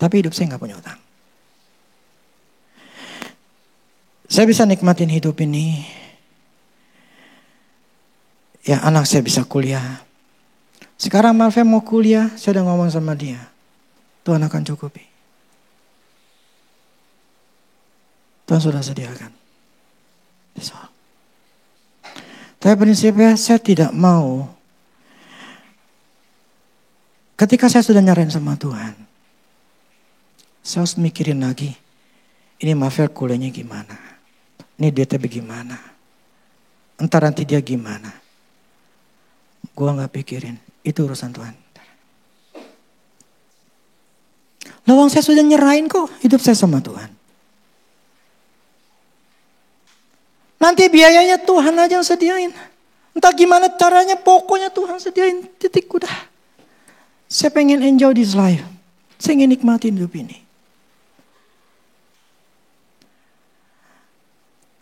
Tapi hidup saya nggak punya utang. Saya bisa nikmatin hidup ini. Ya anak saya bisa kuliah. Sekarang Marve mau kuliah, saya udah ngomong sama dia. Tuhan akan cukupi. Tuhan sudah sediakan. So. Tapi prinsipnya saya tidak mau. Ketika saya sudah nyerahin sama Tuhan. Saya harus mikirin lagi. Ini Marve kuliahnya gimana. Ini duitnya bagaimana. Entar nanti dia gimana. Gua gak pikirin. Itu urusan Tuhan. Lawang saya sudah nyerahin kok hidup saya sama Tuhan. Nanti biayanya Tuhan aja yang sediain. Entah gimana caranya, pokoknya Tuhan sediain. Titik udah. Saya pengen enjoy this life. Saya ingin nikmatin hidup ini.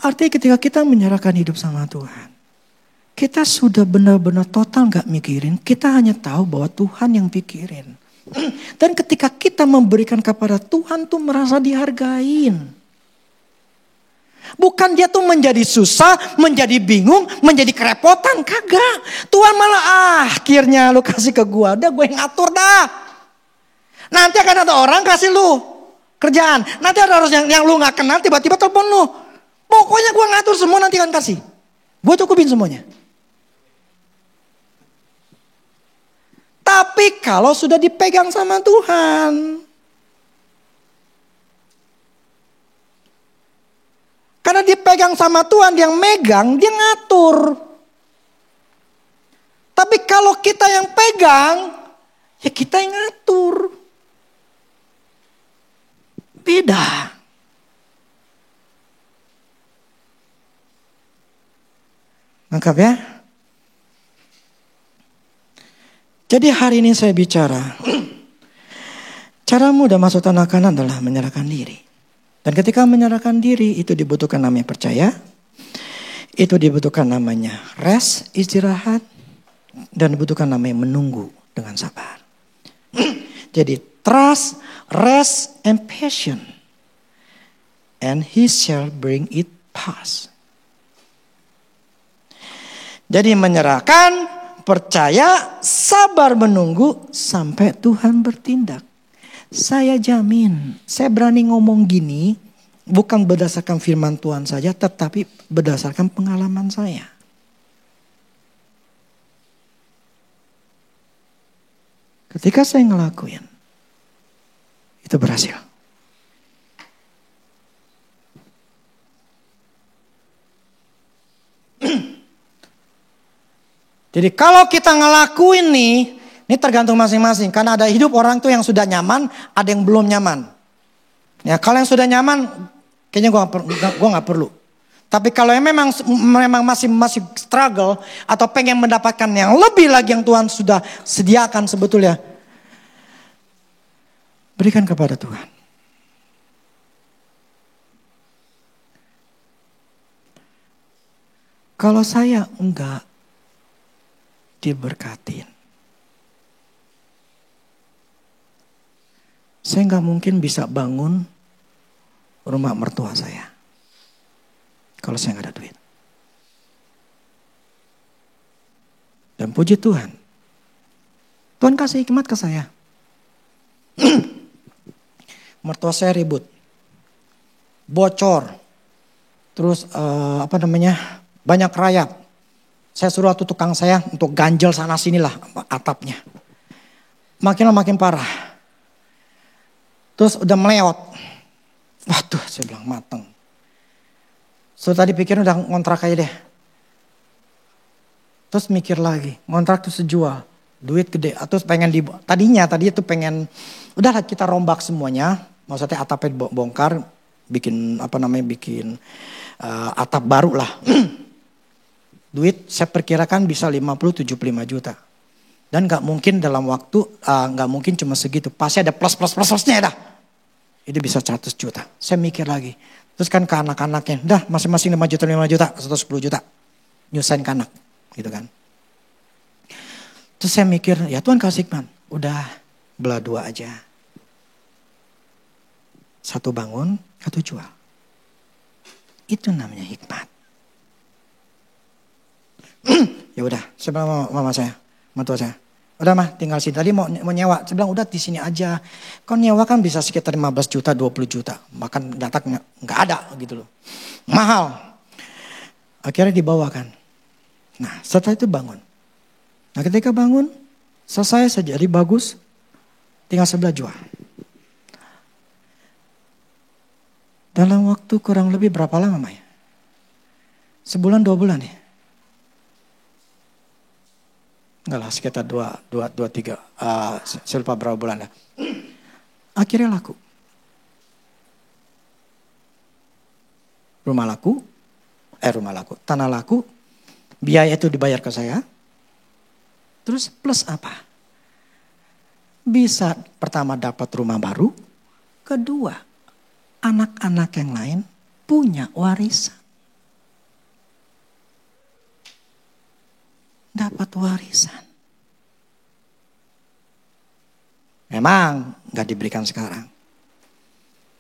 Artinya ketika kita menyerahkan hidup sama Tuhan. Kita sudah benar-benar total gak mikirin. Kita hanya tahu bahwa Tuhan yang pikirin. Dan ketika kita memberikan kepada Tuhan tuh merasa dihargain. Bukan dia tuh menjadi susah, menjadi bingung, menjadi kerepotan. Kagak. Tuhan malah akhirnya lu kasih ke gua. Udah gue yang ngatur dah. Nanti akan ada orang kasih lu kerjaan. Nanti ada orang yang lu gak kenal tiba-tiba telepon lu. Pokoknya gue ngatur semua nanti akan kasih. Gue cukupin semuanya. Tapi kalau sudah dipegang sama Tuhan. Karena dipegang sama Tuhan, dia yang megang, dia ngatur. Tapi kalau kita yang pegang, ya kita yang ngatur. Beda. Lengkap ya? Jadi hari ini saya bicara. Cara mudah masuk tanah Kanaan adalah menyerahkan diri. Dan ketika menyerahkan diri itu dibutuhkan namanya percaya. Itu dibutuhkan namanya rest, istirahat. Dan dibutuhkan namanya menunggu dengan sabar. Jadi trust, rest, and patience. And he shall bring it pass. Jadi menyerahkan, percaya, sabar menunggu sampai Tuhan bertindak. Saya jamin, saya berani ngomong gini bukan berdasarkan firman Tuhan saja, tetapi berdasarkan pengalaman saya. Ketika saya ngelakuin, itu berhasil. Jadi kalau kita ngelakuin nih, Ini tergantung masing-masing. Karena ada hidup orang tuh yang sudah nyaman, ada yang belum nyaman. Ya, kalau yang sudah nyaman, kayaknya gue nggak perlu. Tapi kalau yang memang masih struggle atau pengen mendapatkan yang lebih lagi yang Tuhan sudah sediakan sebetulnya, berikan kepada Tuhan. Kalau saya enggak diberkatin, saya enggak mungkin bisa bangun rumah mertua saya. Kalau saya enggak ada duit. Dan puji Tuhan, Tuhan kasih hikmat ke saya. Mertua saya ribut, bocor, terus banyak rayap. Saya suruh tuh tukang saya untuk ganjel sana sinilah atapnya. Makin lama makin parah. Terus udah meleot. Waduh, saya bilang mateng. So tadi pikirin udah ngontrak aja deh. Terus mikir lagi, ngontrak tuh sejual, duit gede. Terus tadi itu pengen, udahlah kita rombak semuanya. Maksudnya atapnya bongkar, bikin atap baru lah. Duit saya perkirakan bisa 50-75 juta. Dan gak mungkin dalam waktu, gak mungkin cuma segitu. Pasti ada plus-plusnya dah. Itu bisa 100 juta. Saya mikir lagi. Terus kan ke anak-anaknya, dah masing-masing 5 juta, atau 10 juta. Nyusahin ke anak, gitu kan. Terus saya mikir, ya Tuhan kasih hikmat. Udah, belah dua aja. Satu bangun, satu jual. Itu namanya hikmat. Ya udah, saya bilang mama saya, mertua saya. Udah mah tinggal sini. Tadi mau nyewa. Saya bilang udah di sini aja. Kalau nyewa kan bisa sekitar 15 juta, 20 juta. Bahkan data nggak ada gitu loh. Mahal. Akhirnya dibawakan. Nah setelah itu bangun. Nah ketika bangun, selesai saja. Jadi bagus. Tinggal sebelah jual. Dalam waktu kurang lebih berapa lama Maya? Sebulan 2 bulan ya? Enggak lah, sekitar 2-3, saya lupa berapa bulan ya. Akhirnya laku. Tanah laku, biaya itu dibayar ke saya. Terus plus apa? Bisa pertama dapat rumah baru, kedua anak-anak yang lain punya warisan. Dapat warisan. Memang gak diberikan sekarang.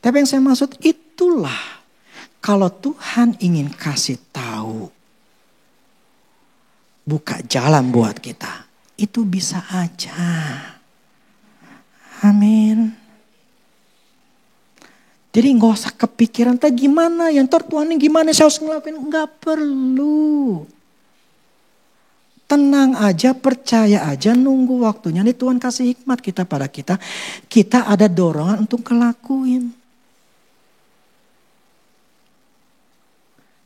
Tapi yang saya maksud itulah. Kalau Tuhan ingin kasih tahu. Buka jalan buat kita. Itu bisa aja. Amin. Jadi gak usah kepikiran. Gimana ya ntar Tuhan ini gimana saya harus ngelakuin. Gak perlu. Tenang aja, percaya aja, nunggu waktunya. Nih Tuhan kasih hikmat pada kita. Kita ada dorongan untuk ngelakuin.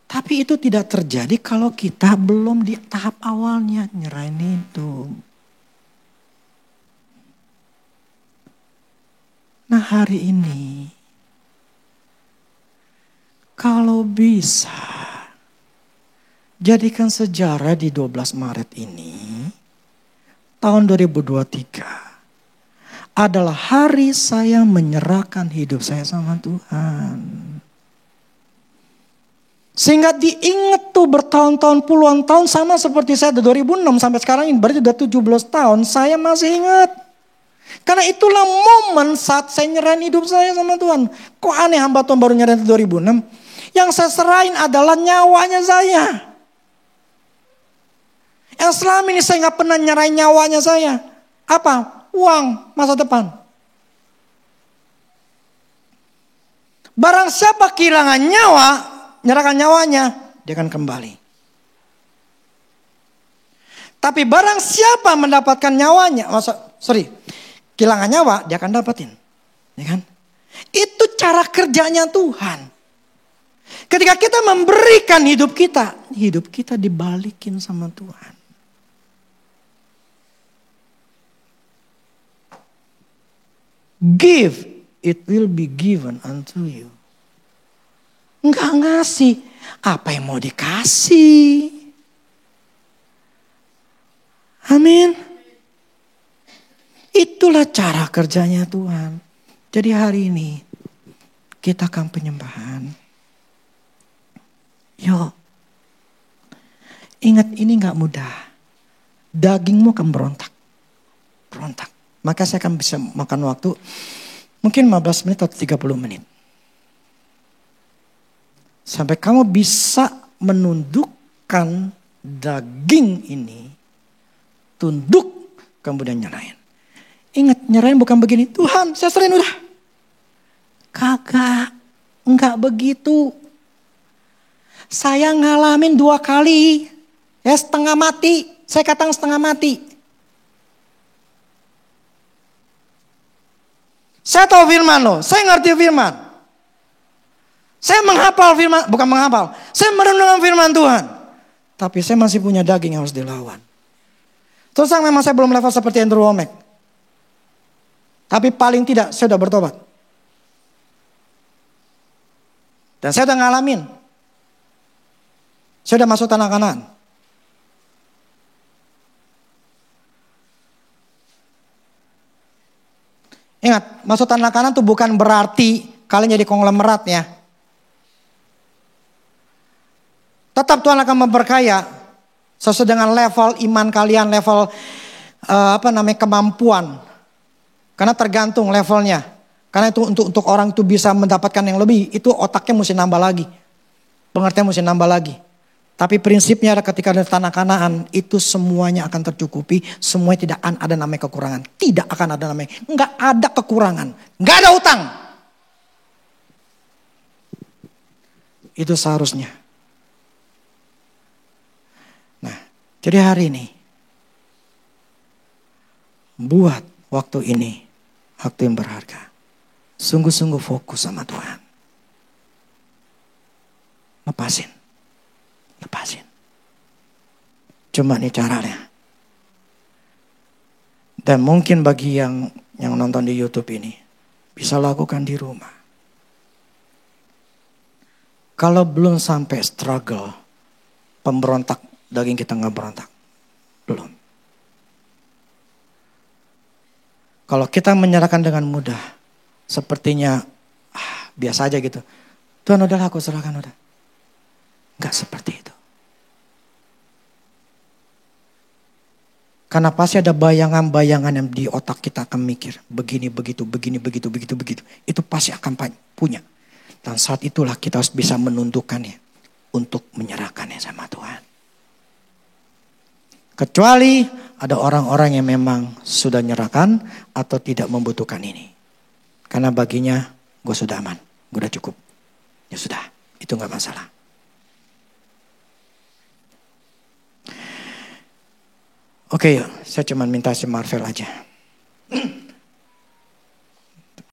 Tapi itu tidak terjadi kalau kita belum di tahap awalnya nyerahin hidup. Nah hari ini, kalau bisa, jadikan sejarah di 12 Maret ini, tahun 2023, adalah hari saya menyerahkan hidup saya sama Tuhan. Sehingga diingat tuh bertahun-tahun, puluhan tahun, sama seperti saya dari 2006 sampai sekarang ini, berarti udah 17 tahun, saya masih ingat. Karena itulah momen saat saya nyerahin hidup saya sama Tuhan. Kok aneh hamba Tuhan baru nyerahin 2006? Yang saya serahin adalah nyawanya saya. Yang selama ini saya gak pernah nyerahin nyawanya saya. Apa? Uang masa depan. Barang siapa kehilangan nyawa, nyerahkan nyawanya, dia akan kembali. Tapi barang siapa mendapatkan nyawanya, kehilangan nyawa, dia akan dapatin. Ya kan? Itu cara kerjanya Tuhan. Ketika kita memberikan hidup kita dibalikin sama Tuhan. Give, it will be given unto you. Enggak ngasih, apa yang mau dikasih? Amin. Itulah cara kerjanya Tuhan. Jadi hari ini kita akan penyembahan. Yuk. Ingat ini gak mudah. Dagingmu akan berontak. Berontak. Maka saya akan bisa makan waktu mungkin 15 menit atau 30 menit. Sampai kamu bisa menundukkan daging ini. Tunduk kemudian nyerahin. Ingat nyerahin bukan begini. Tuhan saya serahin udah. Kagak. Enggak begitu. Saya ngalamin 2 kali. Ya setengah mati. Saya katakan setengah mati. Saya tahu firman loh. Saya ngerti firman. Saya menghafal firman. Bukan menghafal. Saya merenungkan firman Tuhan. Tapi saya masih punya daging yang harus dilawan. Terus memang saya belum level seperti Andrew Wommack. Tapi paling tidak saya sudah bertobat. Dan saya sudah ngalamin. Saya sudah masuk tanah Kanaan. Ingat, masuk tanah Kanaan itu bukan berarti kalian jadi konglomerat ya. Tetap Tuhan akan memperkaya sesuai dengan level iman kalian, level kemampuan. Karena tergantung levelnya. Karena itu untuk orang itu bisa mendapatkan yang lebih, itu otaknya mesti nambah lagi. Pengertian mesti nambah lagi. Tapi prinsipnya ketika ada tanah Kanaan itu semuanya akan tercukupi, semuanya tidak akan ada namanya kekurangan. Tidak akan ada namanya, enggak ada kekurangan, enggak ada utang. Itu seharusnya. Nah, jadi hari ini buat waktu ini waktu yang berharga. Sungguh-sungguh fokus sama Tuhan. Lepasin. Cuma ini caranya. Dan mungkin bagi yang nonton di YouTube ini bisa lakukan di rumah. Kalau belum sampai struggle, pemberontak daging kita nggak berontak, belum. Kalau kita menyerahkan dengan mudah, sepertinya biasa aja gitu. Tuhan udah aku serahkan udah. Nggak seperti itu. Karena pasti ada bayangan-bayangan yang di otak kita akan mikir. Begini, begitu. Itu pasti akan punya. Dan saat itulah kita harus bisa menundukkannya. Untuk menyerahkannya sama Tuhan. Kecuali ada orang-orang yang memang sudah nyerahkan atau tidak membutuhkan ini. Karena baginya gue sudah aman. Gue udah cukup. Ya sudah, itu gak masalah. Oke, saya cuma minta si Marvel aja.